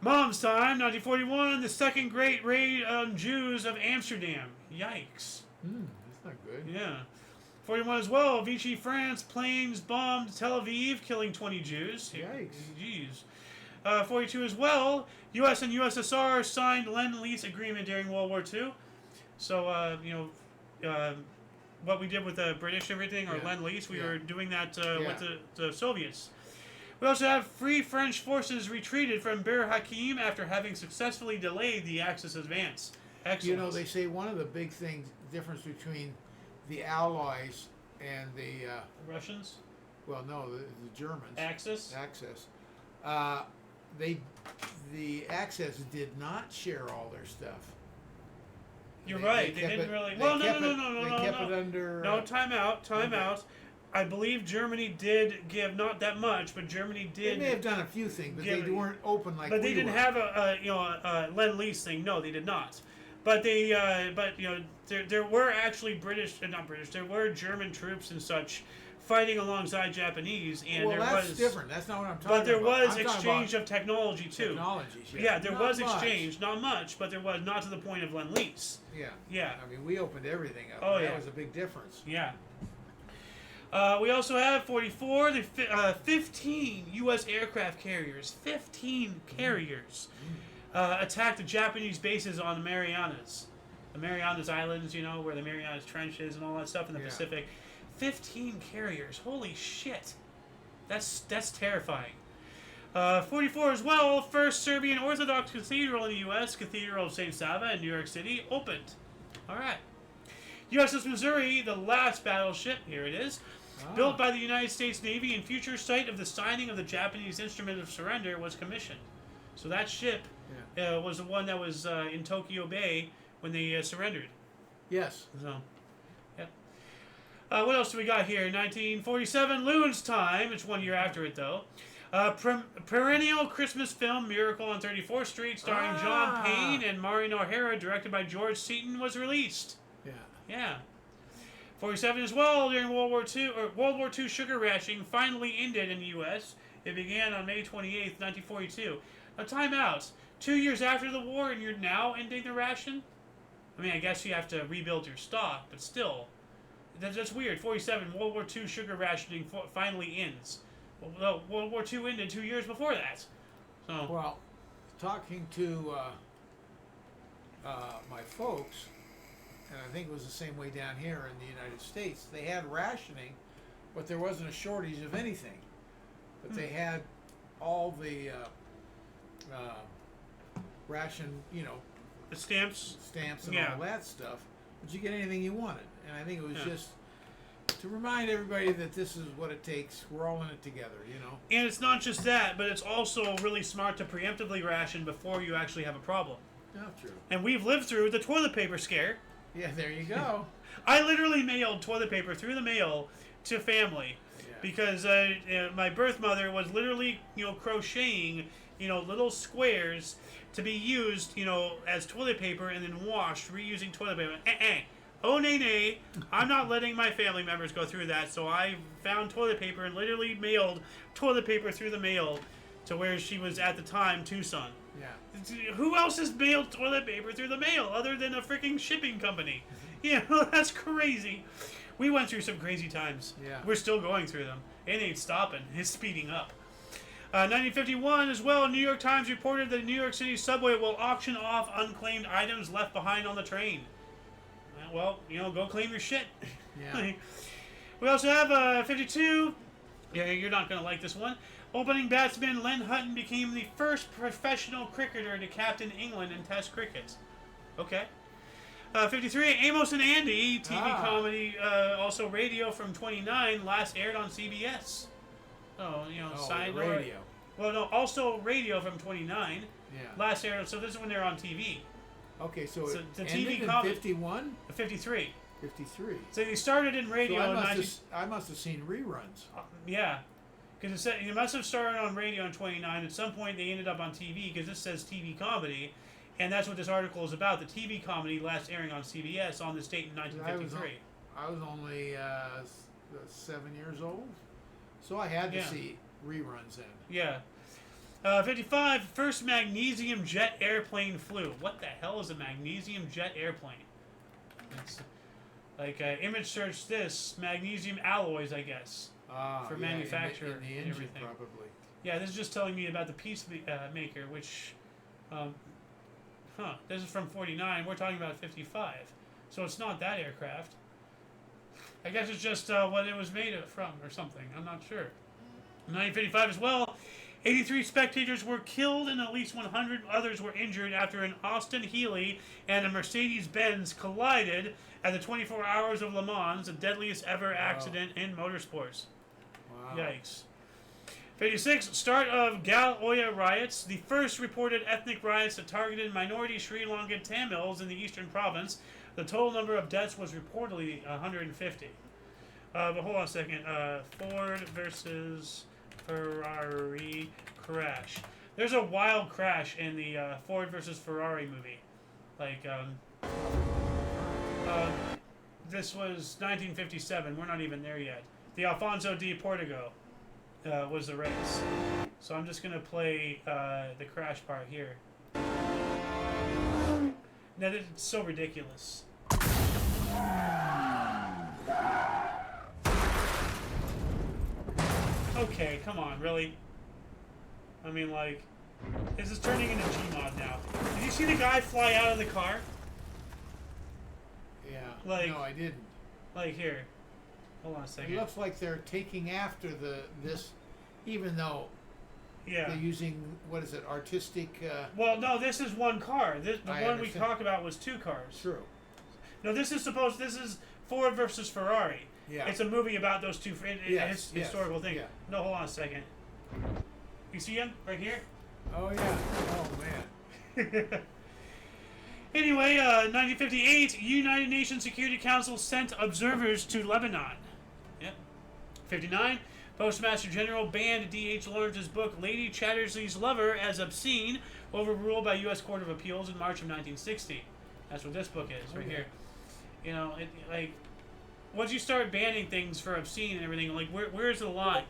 Mom's time, 1941, the second great raid on Jews of Amsterdam. Yikes. That's not good. Yeah. 41 as well, Vichy, France, planes bombed Tel Aviv, killing 20 Jews. Yikes. Jeez. 42 as well, U.S. and USSR signed Lend-Lease agreement during World War II. So, what we did with the British and everything, or Lend-Lease, we were doing that with the Soviets. We also have Free French forces retreated from Bir Hakeim after having successfully delayed the Axis advance. Excellent. They say one of the big difference between the Allies and the Russians? Well, no, the Germans. Axis? The Axis did not share all their stuff. You're right. They didn't really. Well, no. They kept it under. No, time out. I believe Germany did give not that much, but Germany did. They may have done a few things, but they weren't open like. But they didn't have a Lend-Lease thing. No, they did not. But they, there were actually there were German troops and such fighting alongside Japanese, and that's different. That's not what I'm talking about. But there was exchange of technology too. Technologies, yeah. There was much. exchange, not much, but there was not to the point of Lend-Lease. Yeah. Yeah. I mean, we opened everything up. Oh, That was a big difference. Yeah. We also have 44, the 15 U.S. aircraft carriers, 15 carriers, attacked the Japanese bases on the Marianas. The Marianas Islands, where the Marianas Trench is and all that stuff in the Pacific. 15 carriers. Holy shit. That's terrifying. 44 as well. First Serbian Orthodox Cathedral in the U.S., Cathedral of St. Sava in New York City, opened. All right. USS Missouri, the last battleship, here it is, built by the United States Navy and future site of the signing of the Japanese Instrument of Surrender, was commissioned. So that ship was the one that was in Tokyo Bay when they surrendered. Yes. So, yep. What else do we got here? 1947, Loon's Time. It's 1 year after it, though. Perennial Christmas film Miracle on 34th Street, starring John Payne and Maureen O'Hara, directed by George Seaton, was released. Yeah. Yeah. 47 as well. During World War II, sugar rationing finally ended in the U.S. It began on May 28th, 1942. Now, time out. 2 years after the war, and you're now ending the ration? I mean, I guess you have to rebuild your stock, but still. That's weird. 47, World War II sugar rationing finally ends. Well, World War II ended 2 years before that. So. Well, talking to my folks, and I think it was the same way down here in the United States, they had rationing, but there wasn't a shortage of anything. But they had all the ration, The stamps. and all that stuff, but you get anything you wanted. And I think it was just to remind everybody that this is what it takes. We're all in it together, And it's not just that, but it's also really smart to preemptively ration before you actually have a problem. Yeah, true. And we've lived through the toilet paper scare. Yeah, there you go. I literally mailed toilet paper through the mail to family because my birth mother was literally, crocheting, little squares to be used, as toilet paper and then washed, reusing toilet paper. Oh, nay. I'm not letting my family members go through that, so I found toilet paper and literally mailed toilet paper through the mail to where she was at the time, Tucson. Yeah. Who else has mailed toilet paper through the mail other than a freaking shipping company? That's crazy. We went through some crazy times. Yeah. We're still going through them. It ain't stopping. It's speeding up. 1951 as well, New York Times reported that New York City subway will auction off unclaimed items left behind on the train. Well, go claim your shit. Yeah. We also have 52. Yeah, you're not going to like this one. Opening batsman Len Hutton became the first professional cricketer to captain England in Test cricket. Okay. 53, Amos and Andy, TV comedy, also radio from 29, last aired on CBS. Oh, side radio. Well, no, also radio from 29. Yeah. Last aired, so this is when they're on TV. Okay, so So it the ended TV in comedy- 51? 53. 53. So they started in So radio in I must have seen reruns. Yeah. Because it said you must have started on radio in 29. At some point, they ended up on TV because this says TV comedy, and that's what this article is about. The TV comedy last airing on CBS on this date in 1953. I was only 7 years old, so I had to see reruns then. Yeah. 55, first magnesium jet airplane flew. What the hell is a magnesium jet airplane? It's like image search this magnesium alloys, I guess. For manufacture in the and engine, everything. probably. Yeah, this is just telling me about the piece maker, which, this is from 49. We're talking about 55, so it's not that aircraft. I guess it's just what it was made from or something. I'm not sure. 1955 as well. 83 spectators were killed and at least 100 others were injured after an Austin Healey and a Mercedes-Benz collided at the 24 Hours of Le Mans, the deadliest ever accident in motorsports. Wow. Yikes. 56, start of IOYO riots, the first reported ethnic riots that targeted minority Sri Lankan Tamils in the eastern province. The total number of deaths was reportedly 150. But hold on a second. Ford versus Ferrari crash. There's a wild crash in the Ford versus Ferrari movie. This was 1957. We're not even there yet. The Alfonso de Portigo was the race. So I'm just going to play the crash part here. Now, it's so ridiculous. Okay, come on, really? I mean, this is turning into Gmod now. Did you see the guy fly out of the car? Yeah. No, I didn't. Here. Hold on a It second. looks like they're taking after this, even though Yeah. they're using, what is it, artistic. Well, no, this is one car. The I one we understand. talked about was 2 cars. True. No, this is Ford versus Ferrari. Yeah. It's a movie about those two Yes, yes, historical things. yeah. No, hold on a second. You see him right here? Oh yeah. Oh man. Anyway, 1958, United Nations Security Council sent observers to Lebanon. Yep. 59, Postmaster General banned D.H. Lawrence's book Lady Chatterley's Lover as obscene, overruled by U.S. Court of Appeals in March of 1960. That's what this book is, right here. You know, once you start banning things for obscene and everything, like, where's the line?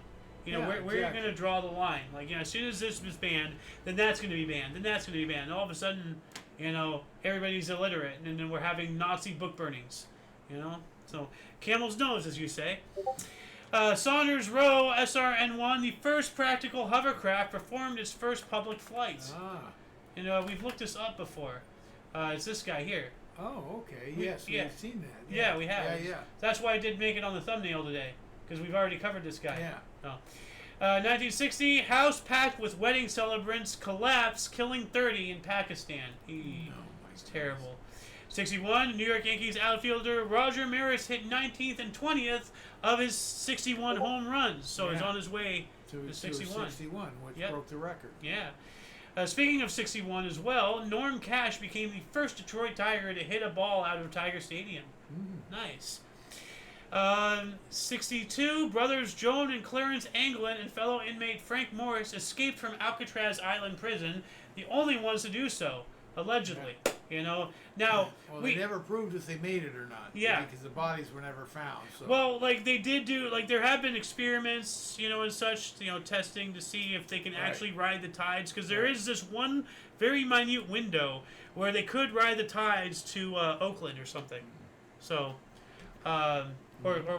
You know, Yeah, where are you exactly. going to draw the line? Like, you know, as soon as this is banned, then that's going to be banned, then that's going to be banned. And all of a sudden, you know, everybody's illiterate, and then we're having Nazi book burnings. You know? So, camel's nose, as you say. Saunders Roe SRN-1, the first practical hovercraft, performed its first public flights. Ah. You know, we've looked this up before. It's this guy here. Oh, okay. We- Yes, yeah. we've seen that. Yeah, we have. Yeah, That's why I did make it on the thumbnail today, because we've already covered this guy. yeah. Oh. 1960, house packed with wedding celebrants collapsed, killing 30 in Pakistan. It's terrible. 61, New York Yankees outfielder Roger Maris hit 19th and 20th of his 61 home runs, so he's Yeah. on his way To to 61. 61, which Yep. broke the record. Yeah. Speaking of 61 as well, Norm Cash became the first Detroit Tiger to hit a ball out of Tiger Stadium. Nice. 62, brothers Joan and Clarence Anglin and fellow inmate Frank Morris escaped from Alcatraz Island Prison, the only ones to do so, allegedly. You know, now Well, they never proved if they made it or not. Yeah. Because the bodies were never found. So. well, like they did do, like there have been experiments, you know, and such, you know, testing to see if they can Right. actually ride the tides, because there Right. is this one very minute window where they could ride the tides to Oakland or something. So, or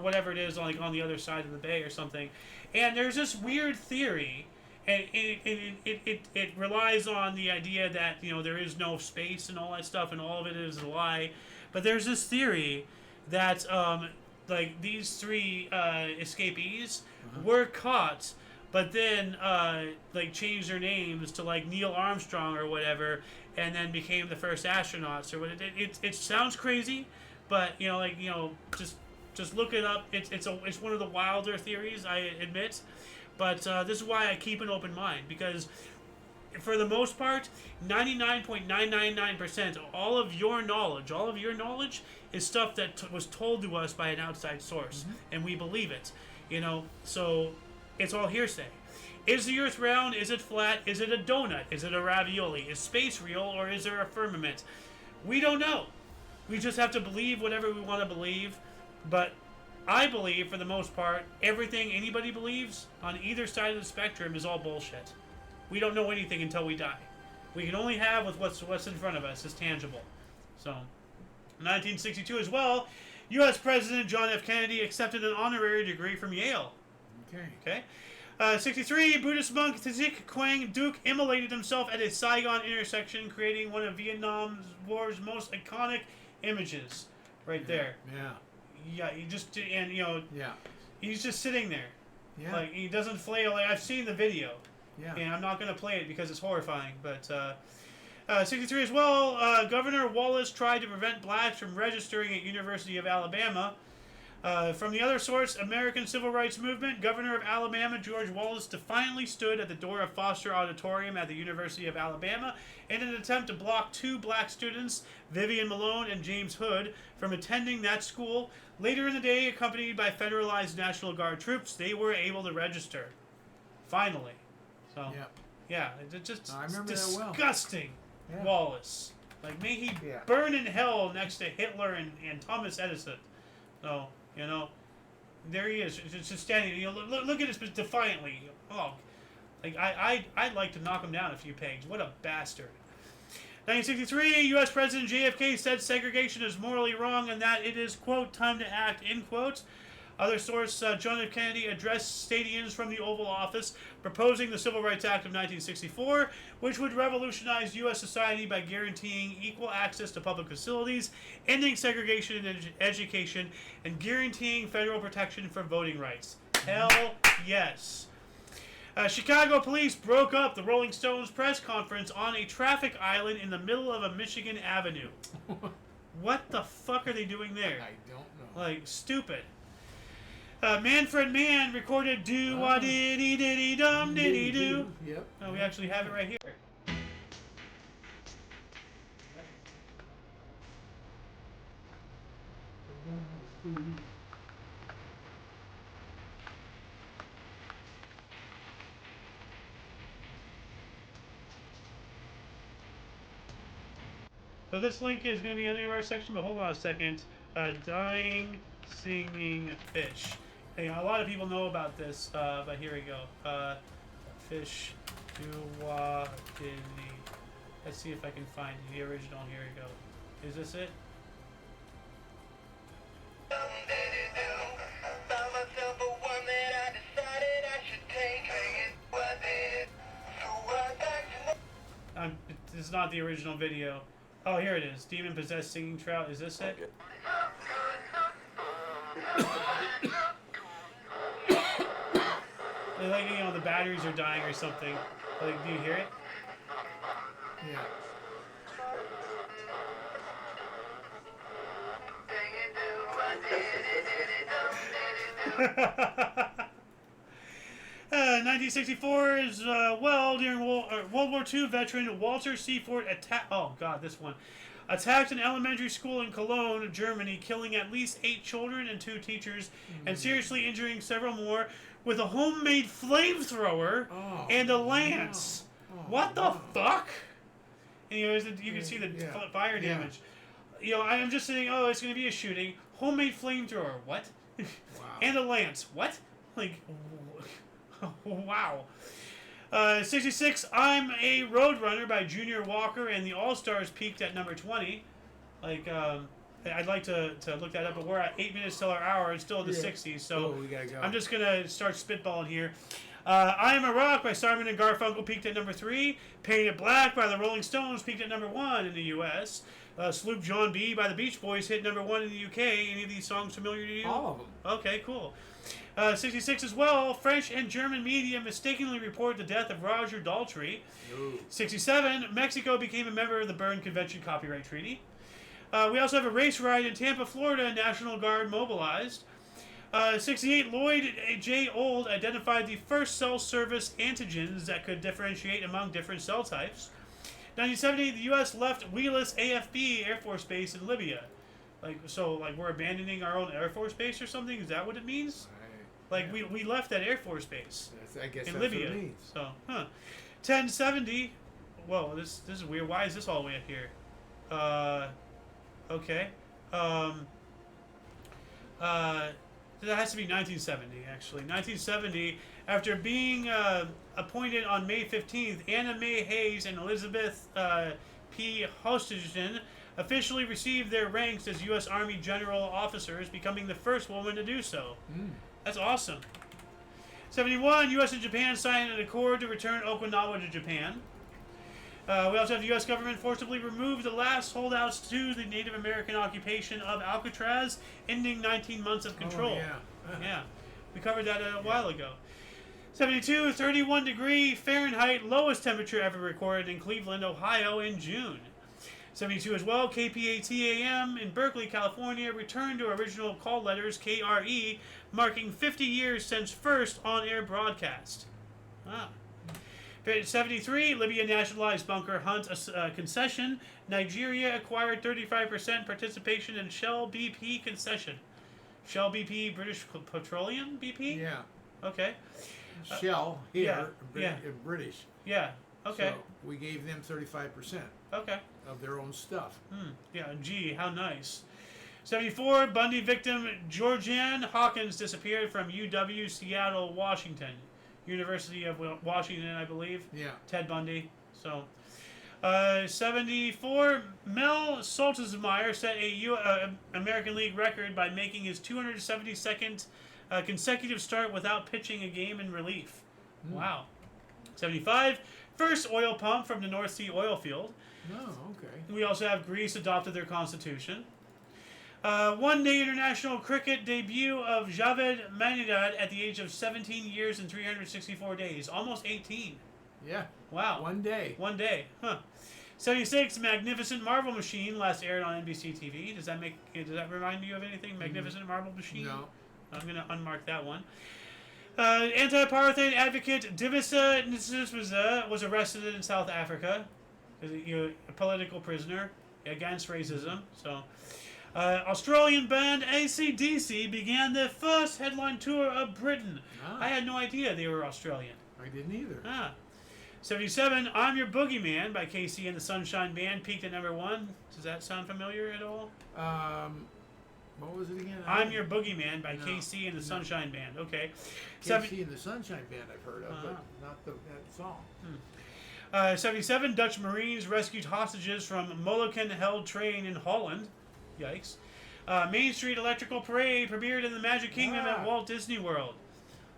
whatever it is, like on the other side of the bay or something. And there's this weird theory, and it relies on the idea that, you know, there is no space and all that stuff, and all of it is a lie. But there's this theory that like these 3 escapees were caught, but then like changed their names to like Neil Armstrong or whatever, and then became the first astronauts or what. It sounds crazy, but you know, like, you know, just look it up. It's one of the wilder theories, I admit, but this is why I keep an open mind, because for the most part, 99.999% of all of your knowledge is stuff that was told to us by an outside source, and we believe it. You know, so it's all hearsay. Is the Earth round? Is it flat? Is it a donut? Is it a ravioli? Is space real, or is there a firmament? We don't know. We just have to believe whatever we want to believe. But I believe, for the most part, everything anybody believes on either side of the spectrum is all bullshit. We don't know anything until we die. We can only have with what's in front of us is tangible. So, 1962 as well, U.S. President John F. Kennedy accepted an honorary degree from Yale. Okay. 63, Buddhist monk Tzik Quang Duc immolated himself at a Saigon intersection, creating one of Vietnam War's most iconic images. Right there. Yeah. Yeah, you know, Yeah. he's just sitting there. Yeah. Like, he doesn't flail. Like, I've seen the video. Yeah. And I'm not going to play it because it's horrifying. But 63 as well, Governor Wallace tried to prevent blacks from registering at University of Alabama. From the other source, American Civil Rights Movement, Governor of Alabama George Wallace defiantly stood at the door of Foster Auditorium at the University of Alabama in an attempt to block 2 black students, Vivian Malone and James Hood, from attending that school. Later in the day, accompanied by federalized National Guard troops, they were able to register. Finally. So, yeah, it's just I remember that well. disgusting. Yeah. Wallace. Like, may he Yeah. burn in hell next to Hitler and Thomas Edison. So, you know, there he is, just standing. You know, look at this defiantly. Oh, like I'd like to knock him down a few pegs. What a bastard. 1963, U.S. President JFK said segregation is morally wrong and that it is, quote, time to act, end quote. Other source, John F. Kennedy addressed stadiums from the Oval Office proposing the Civil Rights Act of 1964, which would revolutionize U.S. society by guaranteeing equal access to public facilities, ending segregation in education, and guaranteeing federal protection for voting rights. Hell yes. Chicago police broke up the Rolling Stones press conference on a traffic island in the middle of a Michigan avenue. What the fuck are they doing there? I don't know. Like, stupid. Manfred Mann recorded do wa diddy diddy dum diddy do. Yep. Oh, we actually have it right here. So this link is going to be in the our section, but hold on a second. Dying singing fish. Hey, a lot of people know about this, but here we go. Fish doo-wah diddy. Let's see if I can find the original. Here we go. Is this it? This is not the original video. Oh, here it is. Demon possessed singing trout. Is this it? Like, you know, the batteries are dying or something. Like, do you hear it? Yeah. 1964 is, during World War II veteran Walter Seaford attacked an elementary school in Cologne, Germany, killing at least 8 children and 2 teachers, and seriously injuring several more with a homemade flamethrower and a lance. What the fuck? And, you know, you can see the fire damage. You know, I'm just saying, oh, it's going to be a shooting. Homemade flamethrower. What? Wow. And a lance. What? Like, wow. 66, I'm a Roadrunner by Junior Walker, and the All-Stars peaked at number 20. Like, I'd like to look that up, but we're at 8 minutes till our hour. It's still in the 60s, so we gotta go. I'm just going to start spitballing here. I Am a Rock by Simon and Garfunkel peaked at number 3. Painted Black by the Rolling Stones peaked at number 1 in the U.S. Sloop John B by the Beach Boys hit number 1 in the UK. Any of these songs familiar to you? All of them. Okay, cool. 66 as well, French and German media mistakenly report the death of Roger Daltrey. No. 67, Mexico became a member of the Berne Convention Copyright Treaty. We also have a race ride in Tampa, Florida, National Guard mobilized. 68, Lloyd J. Old identified the first cell service antigens that could differentiate among different cell types. 1970, the U.S. left Wheelus AFB Air Force Base in Libya. Like we're abandoning our own Air Force Base or something? Is that what it means? Like, we left that Air Force Base I guess in that's Libya. what it means. So, 1070. Whoa, this is weird. Why is this all the way up here? Okay. That has to be 1970, actually. 1970, after being appointed on May 15th, Anna Mae Hayes and Elizabeth P. Hostigen officially received their ranks as U.S. Army General officers, becoming the first woman to do so. That's awesome. 71, U.S. and Japan signed an accord to return Okinawa to Japan. We also have the U.S. government forcibly removed the last holdouts to the Native American occupation of Alcatraz, ending 19 months of control. Oh, yeah. Yeah. We covered that a while ago. 72, 31 degree Fahrenheit, lowest temperature ever recorded in Cleveland, Ohio in June. 72 as well, KPAT-AM in Berkeley, California, returned to original call letters KRE, marking 50 years since first on-air broadcast. 73, Libya nationalized bunker hunt concession. Nigeria acquired 35% participation in Shell BP concession. Shell BP, British Petroleum BP? Yeah. Okay. Shell here, British. Yeah. Okay. So we gave them 35% Okay. of their own stuff. Yeah, gee, how nice. 74, Bundy victim Georgianne Hawkins disappeared from UW Seattle, Washington. University of Washington, I believe. Yeah. Ted Bundy. So, 74, Mel Soltesmeyer set a American League record by making his 272nd consecutive start without pitching a game in relief. Wow. 75, first oil pump from the North Sea oil field. Oh, okay. We also have Greece adopted their constitution. One-day international cricket debut of Javed Manidad at the age of 17 years and 364 days. Almost 18. Yeah. Wow. One day. One day. Huh. 76, Magnificent Marvel Machine, last aired on NBC TV. Does that remind you of anything? Magnificent Marvel Machine? No. I'm going to unmark that one. Anti-apartheid advocate Divisa Nsizwa was arrested in South Africa. A political prisoner against racism. So, Australian band AC/DC began their first headline tour of Britain. Ah. I had no idea they were Australian. I didn't either. 77, I'm Your Boogeyman by KC and the Sunshine Band peaked at number 1. Does that sound familiar at all? What was it again? I'm Your Boogeyman by No. KC and the Sunshine Band. Okay. KC and the Sunshine Band I've heard of, but not that song. 77, Dutch Marines rescued hostages from Moluccan-held train in Holland. Yikes. Main Street Electrical Parade premiered in the Magic Kingdom at Walt Disney World.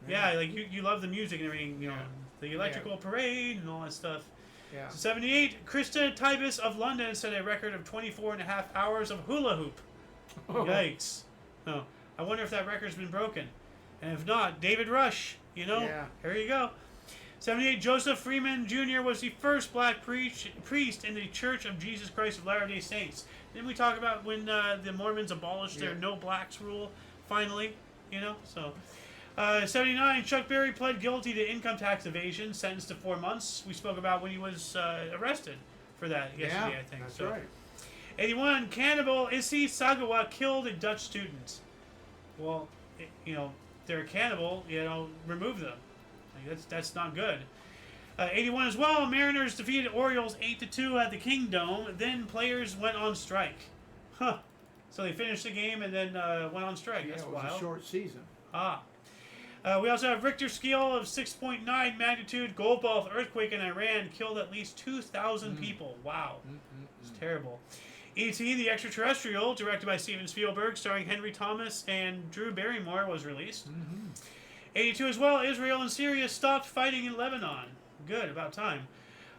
Yeah, like you love the music and everything, you know, the Electrical Parade and all that stuff. Yeah. 78, Krista Tibus of London set a record of 24 and a half hours of hula hoop. Yikes. Oh, I wonder if that record's been broken. And if not, David Rush, you know, here you go. 78, Joseph Freeman Jr. was the first black priest in the Church of Jesus Christ of Latter-day Saints. Didn't we talk about when the Mormons abolished their no blacks rule, finally? You know, so... 79, Chuck Berry pled guilty to income tax evasion, sentenced to 4 months. We spoke about when he was arrested for that yesterday, I think. That's so. right. 81, cannibal Issei Sagawa killed a Dutch student. Well, you know, they're a cannibal, you know, remove them. Like, that's not good. 81 as well, Mariners defeated Orioles 8-2 at the Kingdome. Then players went on strike. Huh. So they finished the game and then went on strike. Yeah, That's it was wild. a short season. We also have Richter scale of 6.9 magnitude Goldball earthquake in Iran killed at least 2,000 people. Wow. It's terrible. E.T. the Extraterrestrial, directed by Steven Spielberg, starring Henry Thomas and Drew Barrymore, was released. 82 as well, Israel and Syria stopped fighting in Lebanon. Good, about time.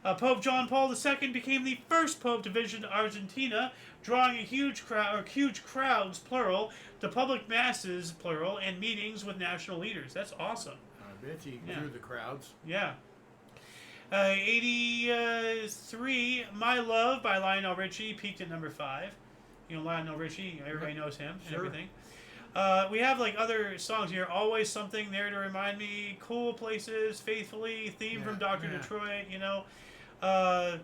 Pope John Paul II became the first pope to visit Argentina, drawing a huge crowds, plural, to public masses, plural, and meetings with national leaders. That's awesome. I bet you drew the crowds. Yeah. 83, My Love by Lionel Richie peaked at number 5. You know, Lionel Richie, everybody knows him and everything. We have like other songs here. Always Something There to Remind Me, Cool Places, Faithfully, Theme from Dr. Detroit, you know. I'm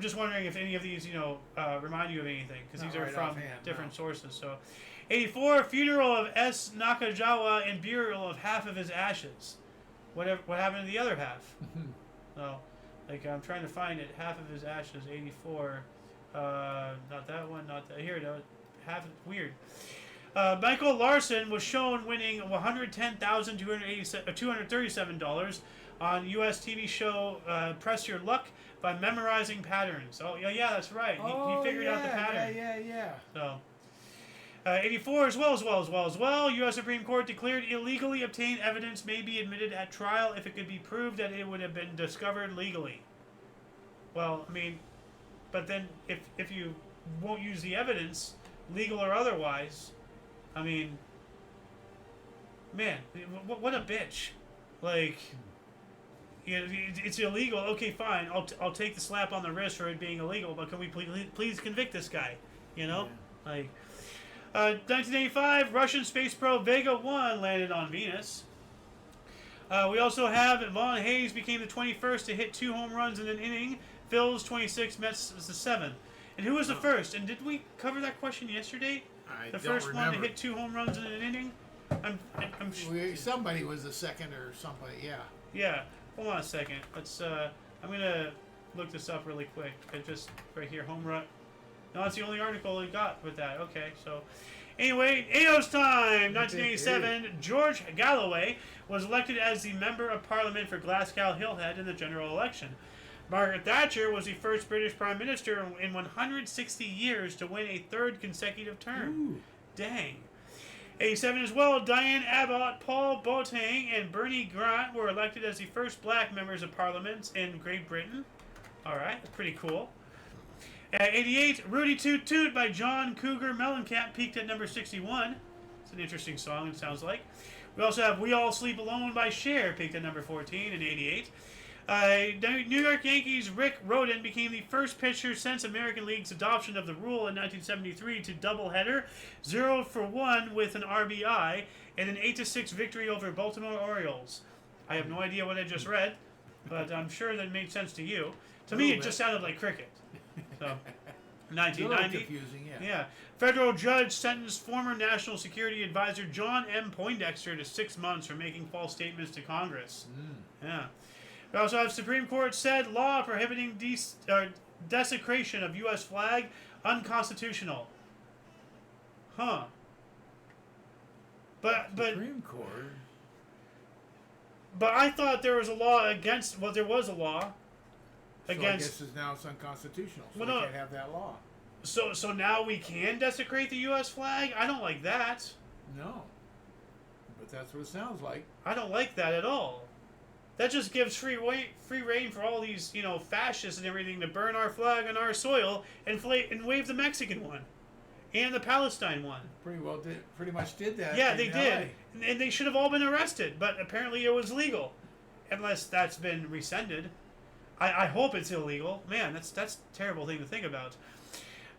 just wondering if any of these, you know, remind you of anything, because these are from different sources. So, 84, Funeral of S. Nakajawa and Burial of Half of His Ashes. What happened to the other half? No, like I'm trying to find it. Half of His Ashes, 84. Not that one. Not that. Here it is. Half. Weird. Michael Larson was shown winning $110,237 on U.S. TV show Press Your Luck by memorizing patterns. Oh, yeah, that's right. He figured out the pattern. Yeah. So, 84 as well. U.S. Supreme Court declared illegally obtained evidence may be admitted at trial if it could be proved that it would have been discovered legally. Well, I mean, but then if you won't use the evidence, legal or otherwise, I mean, man, what a bitch. Like, you know, it's illegal. Okay, fine. I'll take the slap on the wrist for it being illegal, but can we please convict this guy? You know? Yeah. Like, 1985, Russian space probe Vega 1 landed on Venus. We also have Von Hayes became the 21st to hit 2 home runs in an inning. Phil's 26, Mets is the 7th. And who was the first? And did we cover that question yesterday? The first one to hit 2 home runs in an inning? Somebody was the second or somebody, Yeah. Hold on a second. Let's. I'm gonna look this up really quick. It just right here, home run. No, that's the only article I got with that. Okay, so anyway, AO's time. 1987. George Galloway was elected as the member of Parliament for Glasgow Hillhead in the general election. Margaret Thatcher was the first British Prime Minister in 160 years to win a third consecutive term. Ooh. Dang. 87 as well, Diane Abbott, Paul Boateng, and Bernie Grant were elected as the first black members of Parliament in Great Britain. Alright, that's pretty cool. At 88, Rudy Toot Toot by John Cougar Mellencamp peaked at number 61. It's an interesting song, it sounds like. We also have We All Sleep Alone by Cher peaked at number 14 in 88. New York Yankees' Rick Rhoden became the first pitcher since American League's adoption of the rule in 1973 to doubleheader, 0-for-1 with an RBI, and an 8-6 victory over Baltimore Orioles. I have no idea what I just read, but I'm sure that made sense to you. To me, it just sounded like cricket. So, 1990. Confusing, yeah. Yeah. Federal judge sentenced former National Security Advisor John M. Poindexter to 6 months for making false statements to Congress. Yeah. We also have Supreme Court said law prohibiting desecration of U.S. flag unconstitutional. Huh. But Supreme Court. But I thought there was a law against. Well, there was a law against. So I guess now it's unconstitutional. So Well, we no. can't have that law. So now we can desecrate the U.S. flag. I don't like that. No. But that's what it sounds like. I don't like that at all. That just gives free reign for all these, fascists and everything to burn our flag on our soil and wave the Mexican one, and the Palestine one. Pretty much did that. Yeah, in they LA. did, and they should have all been arrested. But apparently, it was legal, unless that's been rescinded. I hope it's illegal. Man, that's a terrible thing to think about.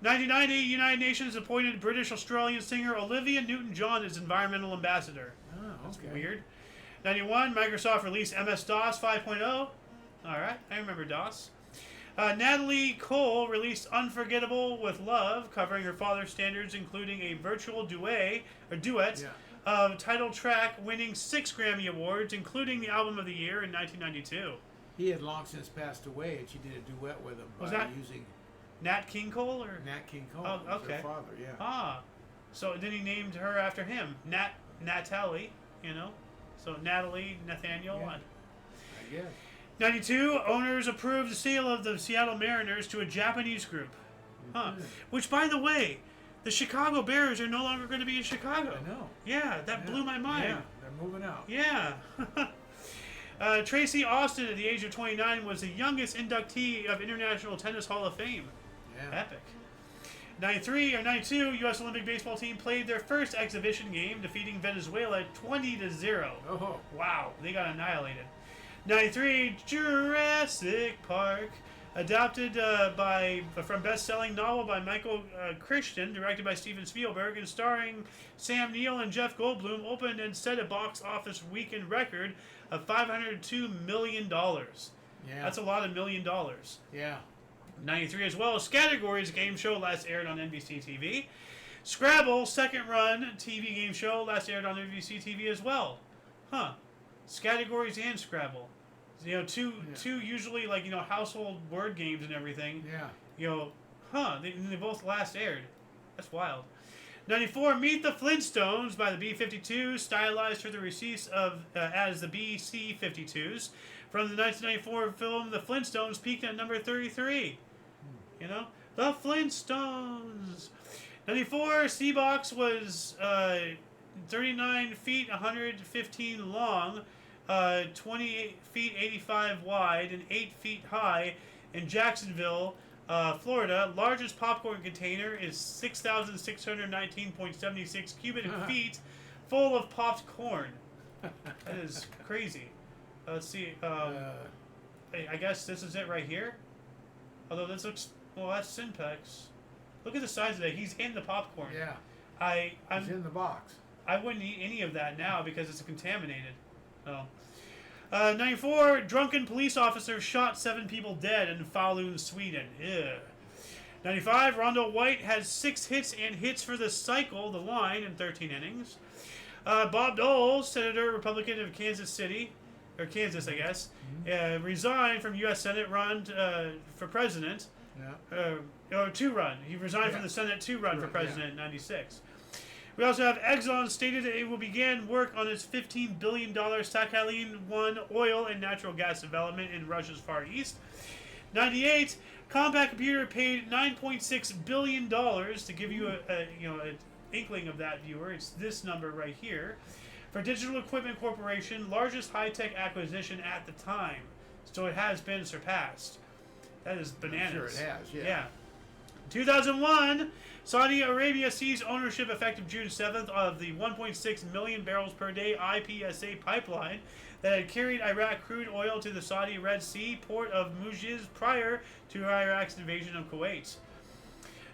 1990, United Nations appointed British Australian singer Olivia Newton-John as environmental ambassador. Oh, That's okay. weird. 91, Microsoft released MS-DOS 5.0. All right, I remember DOS. Natalie Cole released Unforgettable with Love, covering her father's standards, including a virtual duet of title track, winning 6 Grammy Awards, including the Album of the Year in 1992. He had long since passed away, and she did a duet with him Was by that using Nat King Cole? Or? Nat King Cole. Oh, was okay. Her father, yeah. Ah, so then he named her after him, Natalie, So Natalie, Nathaniel, Yeah. what? I guess. 92, owners approved the sale of the Seattle Mariners to a Japanese group. Huh. Which, by the way, the Chicago Bears are no longer going to be in Chicago. I know. Yeah, that blew my mind. Yeah, they're moving out. Yeah. Tracy Austin, at the age of 29, was the youngest inductee of International Tennis Hall of Fame. Yeah. Epic. 92, U.S. Olympic baseball team played their first exhibition game, defeating Venezuela 20-0. Oh. Wow, they got annihilated. 93, Jurassic Park, adapted from best-selling novel by Michael Crichton, directed by Steven Spielberg, and starring Sam Neill and Jeff Goldblum, opened and set a box office weekend record of $502 million. Yeah. That's a lot of $1 million. Yeah. 93 as well. Categories game show last aired on NBC TV. Scrabble second run TV game show last aired on NBC TV as well. Huh. Categories and Scrabble. Two usually household word games and everything. Yeah. They both last aired. That's wild. 94, Meet the Flintstones by the B-52s, stylized for the release of as the BC-52s. From the 1994 film The Flintstones, peaked at number 33. The Flintstones. 94, Seabox was 39 feet, 115 long, 28 feet, 85 wide, and 8 feet high in Jacksonville, Florida. Largest popcorn container is 6,619.76 cubic feet, full of popped corn. That is crazy. Let's see. I guess this is it right here. Although this looks, that's Synpex. Look at the size of that. He's in the popcorn. Yeah. I'm He's in the box. I wouldn't eat any of that now because it's contaminated. 94, drunken police officer shot 7 people dead in Falun, Sweden. Ew. 95, Rondo White has 6 hits and hits for the cycle, the line, in 13 innings. Bob Dole, Senator, Republican of Kansas, I guess, resigned from U.S. Senate run for president. Yeah. To run. He resigned from the Senate to run for president in 96. We also have Exxon stated that it will begin work on its $15 billion Sakhalin-1 oil and natural gas development in Russia's Far East. 98, Combat Computer paid $9.6 billion to give you an inkling of that, viewer. It's this number right here. For Digital Equipment Corporation, largest high-tech acquisition at the time. So it has been surpassed. That is bananas. I'm sure it has, yeah. Yeah. 2001, Saudi Arabia seized ownership effective June 7th of the 1.6 million barrels per day IPSA pipeline that had carried Iraq crude oil to the Saudi Red Sea port of Mujiz prior to Iraq's invasion of Kuwait.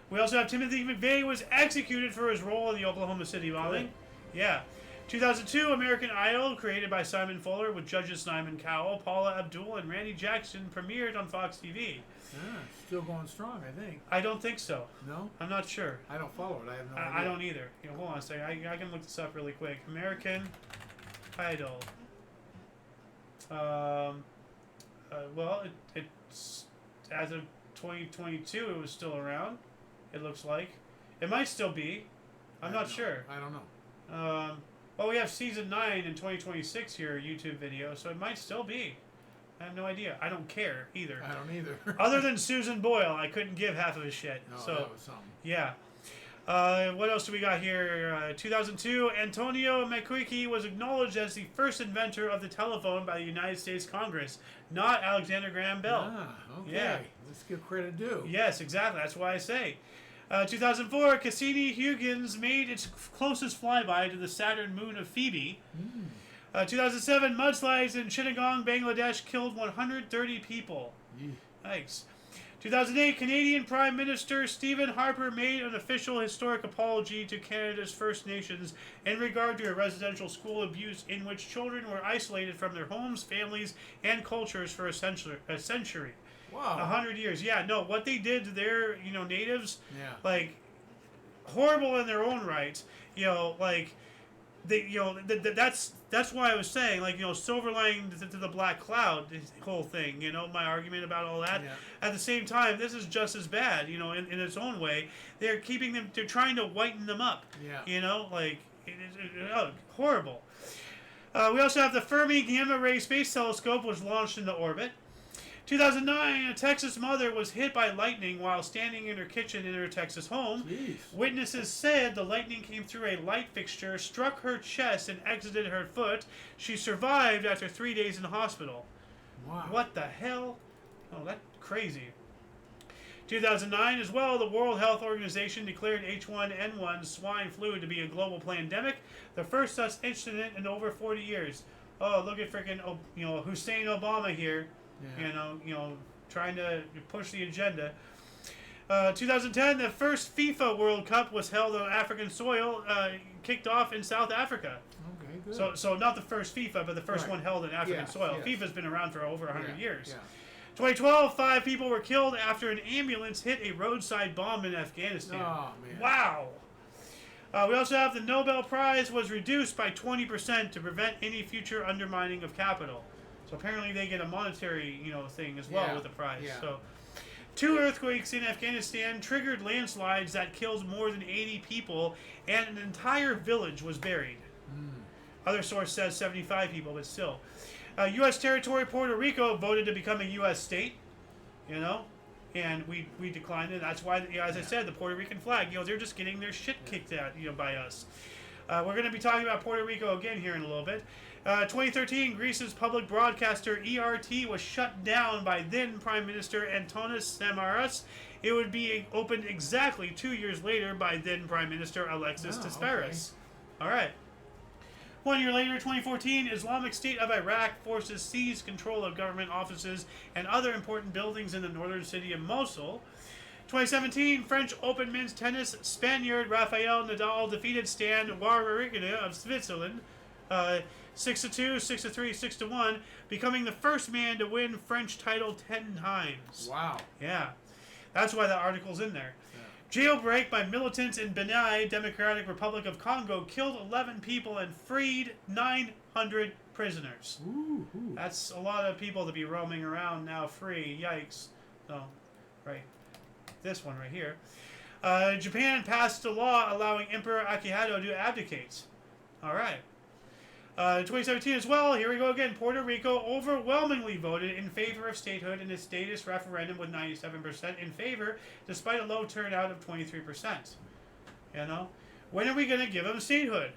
We also have Timothy McVeigh was executed for his role in the Oklahoma City bombing. Good. Yeah. 2002, American Idol, created by Simon Fuller with judges Simon Cowell, Paula Abdul, and Randy Jackson, premiered on Fox TV. Still going strong, I think. I don't think so. No? I'm not sure. I don't follow it. I have no idea. I don't either. Hold on a second. I can look this up really quick. American Idol. Well, it's as of 2022, it was still around. It looks like it might still be. I'm not sure. I don't know. Well, we have season 9 in 2026 here, YouTube video, so it might still be. I have no idea. I don't care either. I don't either. Other than Susan Boyle, I couldn't give half of a shit. No, so that was something. yeah. What else do we got here? 2002, Antonio McQuickie was acknowledged as the first inventor of the telephone by the United States Congress, not Alexander Graham Bell. Okay. Yeah. Let's give credit due. Yes, exactly. That's why I say. 2004, Cassini-Huygens made its closest flyby to the Saturn moon of Phoebe. 2007, mudslides in Chittagong, Bangladesh killed 130 people. Yikes. 2008, Canadian Prime Minister Stephen Harper made an official historic apology to Canada's First Nations in regard to a residential school abuse in which children were isolated from their homes, families, and cultures for a century. Wow. 100 years. Yeah, no, what they did to their, natives, Yeah. like, horrible in their own right. Like, they, that's why I was saying, like, silver lining to the black cloud, this whole thing, my argument about all that. Yeah. At the same time, this is just as bad, in its own way. They're trying to whiten them up. Yeah. Like, horrible. We also have the Fermi Gamma Ray Space Telescope was launched into orbit. 2009, a Texas mother was hit by lightning while standing in her kitchen in her Texas home. Jeez. Witnesses said the lightning came through a light fixture, struck her chest, and exited her foot. She survived after 3 days in the hospital. Wow. What the hell? Oh, that's crazy. 2009 as well, the World Health Organization declared H1N1 swine flu to be a global pandemic, the first such incident in over 40 years. Oh, look at freaking, Hussein Obama here. Yeah. Trying to push the agenda. 2010, the first FIFA World Cup was held on African soil, kicked off in South Africa. Okay, good. So not the first FIFA, but the first one held in African soil. Yes. FIFA's been around for over 100 years. Yeah. 2012, 5 people were killed after an ambulance hit a roadside bomb in Afghanistan. Oh, man. Wow. We also have the Nobel Prize was reduced by 20% to prevent any future undermining of capital. So apparently they get a monetary, thing as well with the prize. Yeah. So 2 earthquakes in Afghanistan triggered landslides that killed more than 80 people, and an entire village was buried. Other source says 75 people, but still. U.S. territory Puerto Rico voted to become a U.S. state, and we declined it. That's why, as I said, the Puerto Rican flag, they're just getting their shit kicked out, by us. We're going to be talking about Puerto Rico again here in a little bit. 2013, Greece's public broadcaster ERT was shut down by then Prime Minister Antonis Samaras. It would be opened exactly 2 years later by then Prime Minister Alexis Tsipras. All right. 1 year later, 2014, Islamic State of Iraq forces seized control of government offices and other important buildings in the northern city of Mosul. 2017, French Open men's tennis Spaniard Rafael Nadal defeated Stan Wawrinka of Switzerland 6-2, 6-3, 6-1, becoming the first man to win French title 10 times. Wow. Yeah. That's why that article's in there. Jailbreak by militants in Benin, Democratic Republic of Congo, killed 11 people and freed 900 prisoners. Ooh. That's a lot of people to be roaming around now free. Yikes. Oh, right. This one right here. Japan passed a law allowing Emperor Akihito to abdicate. All right. 2017 as well, here we go again. Puerto Rico overwhelmingly voted in favor of statehood in its status referendum with 97% in favor, despite a low turnout of 23%. You know? When are we going to give them statehood?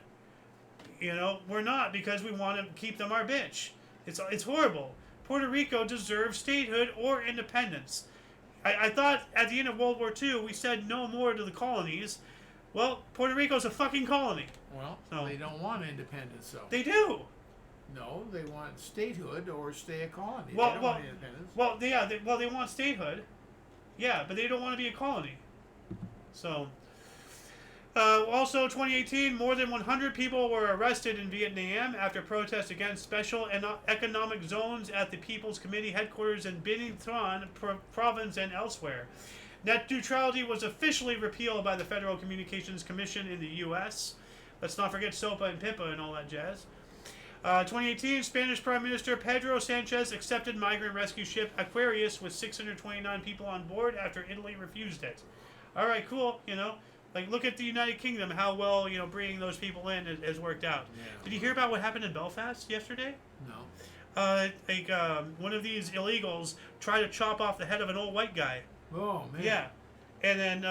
You know, we're not, because we want to keep them our bitch. It's horrible. Puerto Rico deserves statehood or independence. I thought at the end of World War II we said no more to the colonies. Well, Puerto Rico's a fucking colony. Well, So- they don't want independence, though. They do. No, they want statehood or stay a colony. Well, they don't well, want independence. well, they want statehood. Yeah, but they don't want to be a colony. So, also 2018, more than 100 people were arrested in Vietnam after protests against special economic zones at the People's Committee headquarters in Binh Thuan province and elsewhere. Net neutrality was officially repealed by the Federal Communications Commission in the U.S. Let's not forget SOPA and PIPA and all that jazz. 2018, Spanish Prime Minister Pedro Sanchez accepted migrant rescue ship Aquarius with 629 people on board after Italy refused it. All right, cool. You know, like look at the United Kingdom, how well bringing those people in has worked out. Yeah. Did you hear about what happened in Belfast yesterday? No. One of these illegals tried to chop off the head of an old white guy. Oh, man. Yeah, and then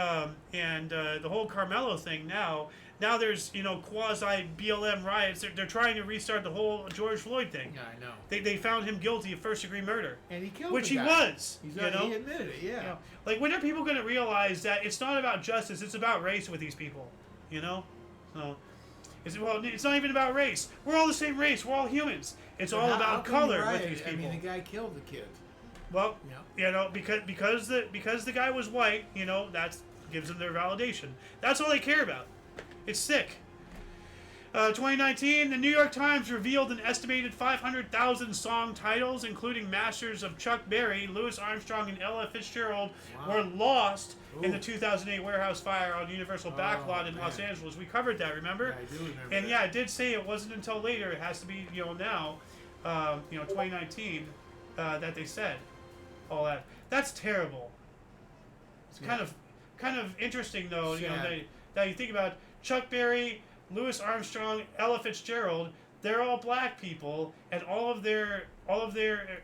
the whole Carmelo thing now there's quasi BLM riots. They're trying to restart the whole George Floyd thing. Yeah, I know. They found him guilty of first-degree murder, And he killed which the he guy. was. He admitted it, yeah. You know, like when are people going to realize that it's not about justice, it's about race with these people? So it's not even about race. We're all the same race. We're all humans. It's But all how about come he color with rioted? these people. I mean, the guy killed the kid. Well, Yeah. because the guy was white, that gives them their validation. That's all they care about. It's sick. 2019, the New York Times revealed an estimated 500,000 song titles, including masters of Chuck Berry, Louis Armstrong, and Ella Fitzgerald, were lost in the 2008 warehouse fire on Universal Backlot in Los Angeles. We covered that, remember? Yeah, I do remember And that. yeah, it did say it wasn't until later. It has to be now, 2019, that they said all that. That's terrible. It's kind of interesting though. Sad. That you think about Chuck Berry, Louis Armstrong, Ella Fitzgerald. They're all black people, and all of their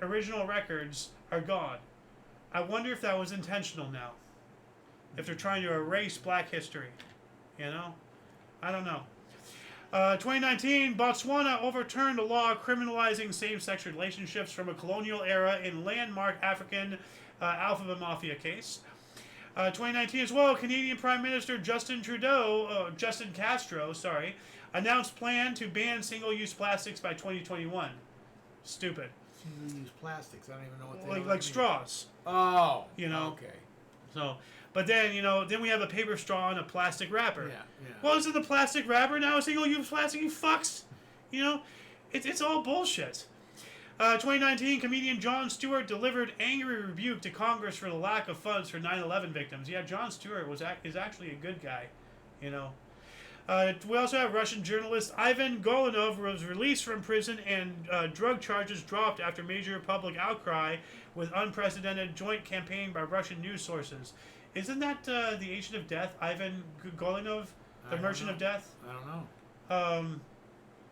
original records are gone. I wonder if that was intentional now. If they're trying to erase black history, I don't know. 2019, Botswana overturned a law criminalizing same-sex relationships from a colonial era in landmark African alphabet mafia case. 2019 as well, Canadian Prime Minister Justin Castro, announced plan to ban single-use plastics by 2021. Stupid. Single-use plastics. I don't even know what they Like mean. straws. Oh. Okay. So, But then, then we have a paper straw and a plastic wrapper. yeah. Well, isn't the plastic wrapper now a single-use plastic? You fucks. It's all bullshit. 2019, comedian Jon Stewart delivered angry rebuke to Congress for the lack of funds for 9/11 victims. Yeah, Jon Stewart is actually a good guy, We also have Russian journalist Ivan Golinov was released from prison and drug charges dropped after major public outcry with unprecedented joint campaign by Russian news sources. Isn't that the Agent of Death, Ivan Golinov, the Merchant of Death? I don't know.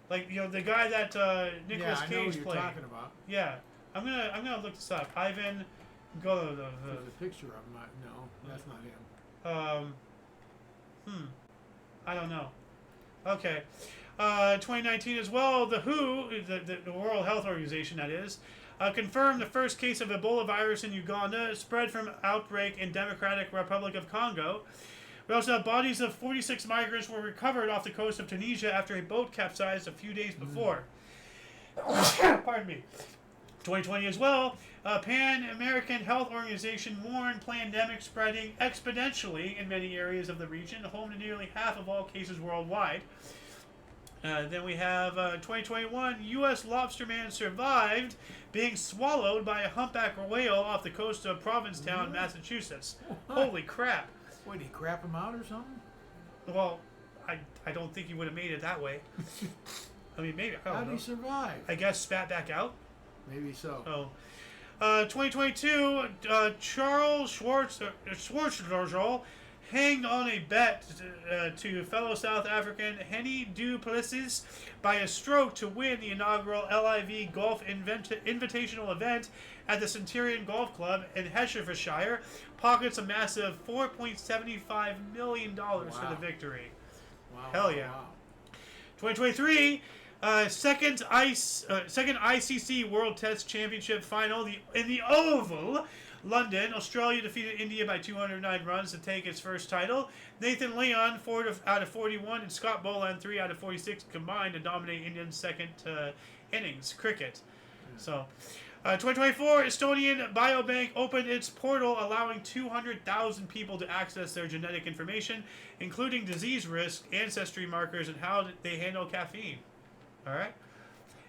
The guy that Nicolas I know Cage what you're played. talking about. Yeah, I'm gonna look this up. Ivan Golinov. There's a picture of him. No, that's not him. I don't know. Okay. 2019 as well. The WHO, the World Health Organization, that is, confirmed the first case of Ebola virus in Uganda spread from outbreak in Democratic Republic of Congo. We also have bodies of 46 migrants were recovered off the coast of Tunisia after a boat capsized a few days before. Pardon me. 2020 as well. Pan American Health Organization warned pandemic spreading exponentially in many areas of the region, home to nearly half of all cases worldwide. Then we have 2021, U.S. lobsterman survived being swallowed by a humpback whale off the coast of Provincetown, Massachusetts. Holy crap. What, did he crap him out or something? Well, I don't think he would have made it that way. I mean, maybe. I How don't did know. he survive? I guess spat back out. Maybe so. Oh. 2022, Charles Schwarzenegger hanged on a bet to fellow South African Henny du Plessis by a stroke to win the inaugural LIV Golf Invitational event at the Centurion Golf Club in Hertfordshire, pockets a massive $4.75 million for the victory. Wow. Hell yeah. Wow. 2023, second ICC World Test Championship final in the Oval, London. Australia defeated India by 209 runs to take its first title. Nathan Leon 4 out of 41 and Scott Boland 3 out of 46 combined to dominate India's second innings cricket. So, 2024, Estonian Biobank opened its portal, allowing 200,000 people to access their genetic information, including disease risk, ancestry markers, and how they handle caffeine. All right.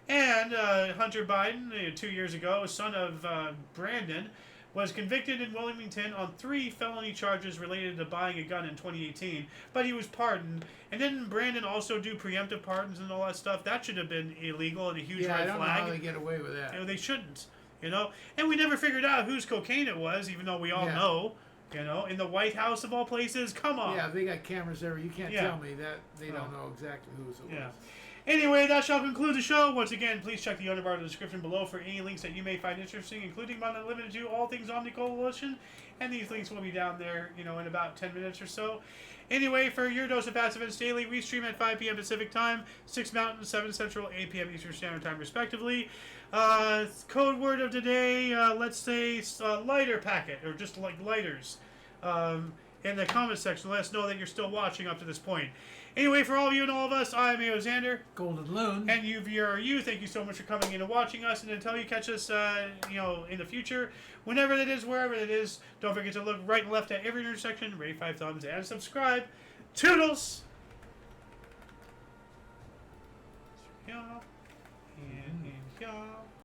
And Hunter Biden, 2 years ago, son of Brandon, was convicted in Wilmington on 3 felony charges related to buying a gun in 2018, but he was pardoned. And didn't Brandon also do preemptive pardons and all that stuff? That should have been illegal and a huge red I don't flag. know how they get away with that. You know, they shouldn't. You know, and we never figured out whose cocaine it was, even though we all know. You know, in the White House of all places. Come on. Yeah, they got cameras there. You can't tell me that they don't know exactly whose it was. Anyway, that shall conclude the show. Once again, please check the underbar of the description below for any links that you may find interesting, including but not limited to all things Omni Coalition. And these links will be down there, you know, in about 10 minutes or so. Anyway, for your dose of Fast Events Daily, we stream at 5 p.m. Pacific Time, 6 Mountain, 7 Central, 8 p.m. Eastern Standard Time, respectively. Code word of today, let's say lighter packet, or just like lighters. In the comment section, let us know that you're still watching up to this point. Anyway, for all of you and all of us, I'm AO Xander. Golden Loon. And you, viewer, you, thank you so much for coming in and watching us. And until you catch us, you know, in the future, whenever that is, wherever it is, don't forget to look right and left at every intersection, rate 5 thumbs, and subscribe. Toodles! Yeah. And yeah.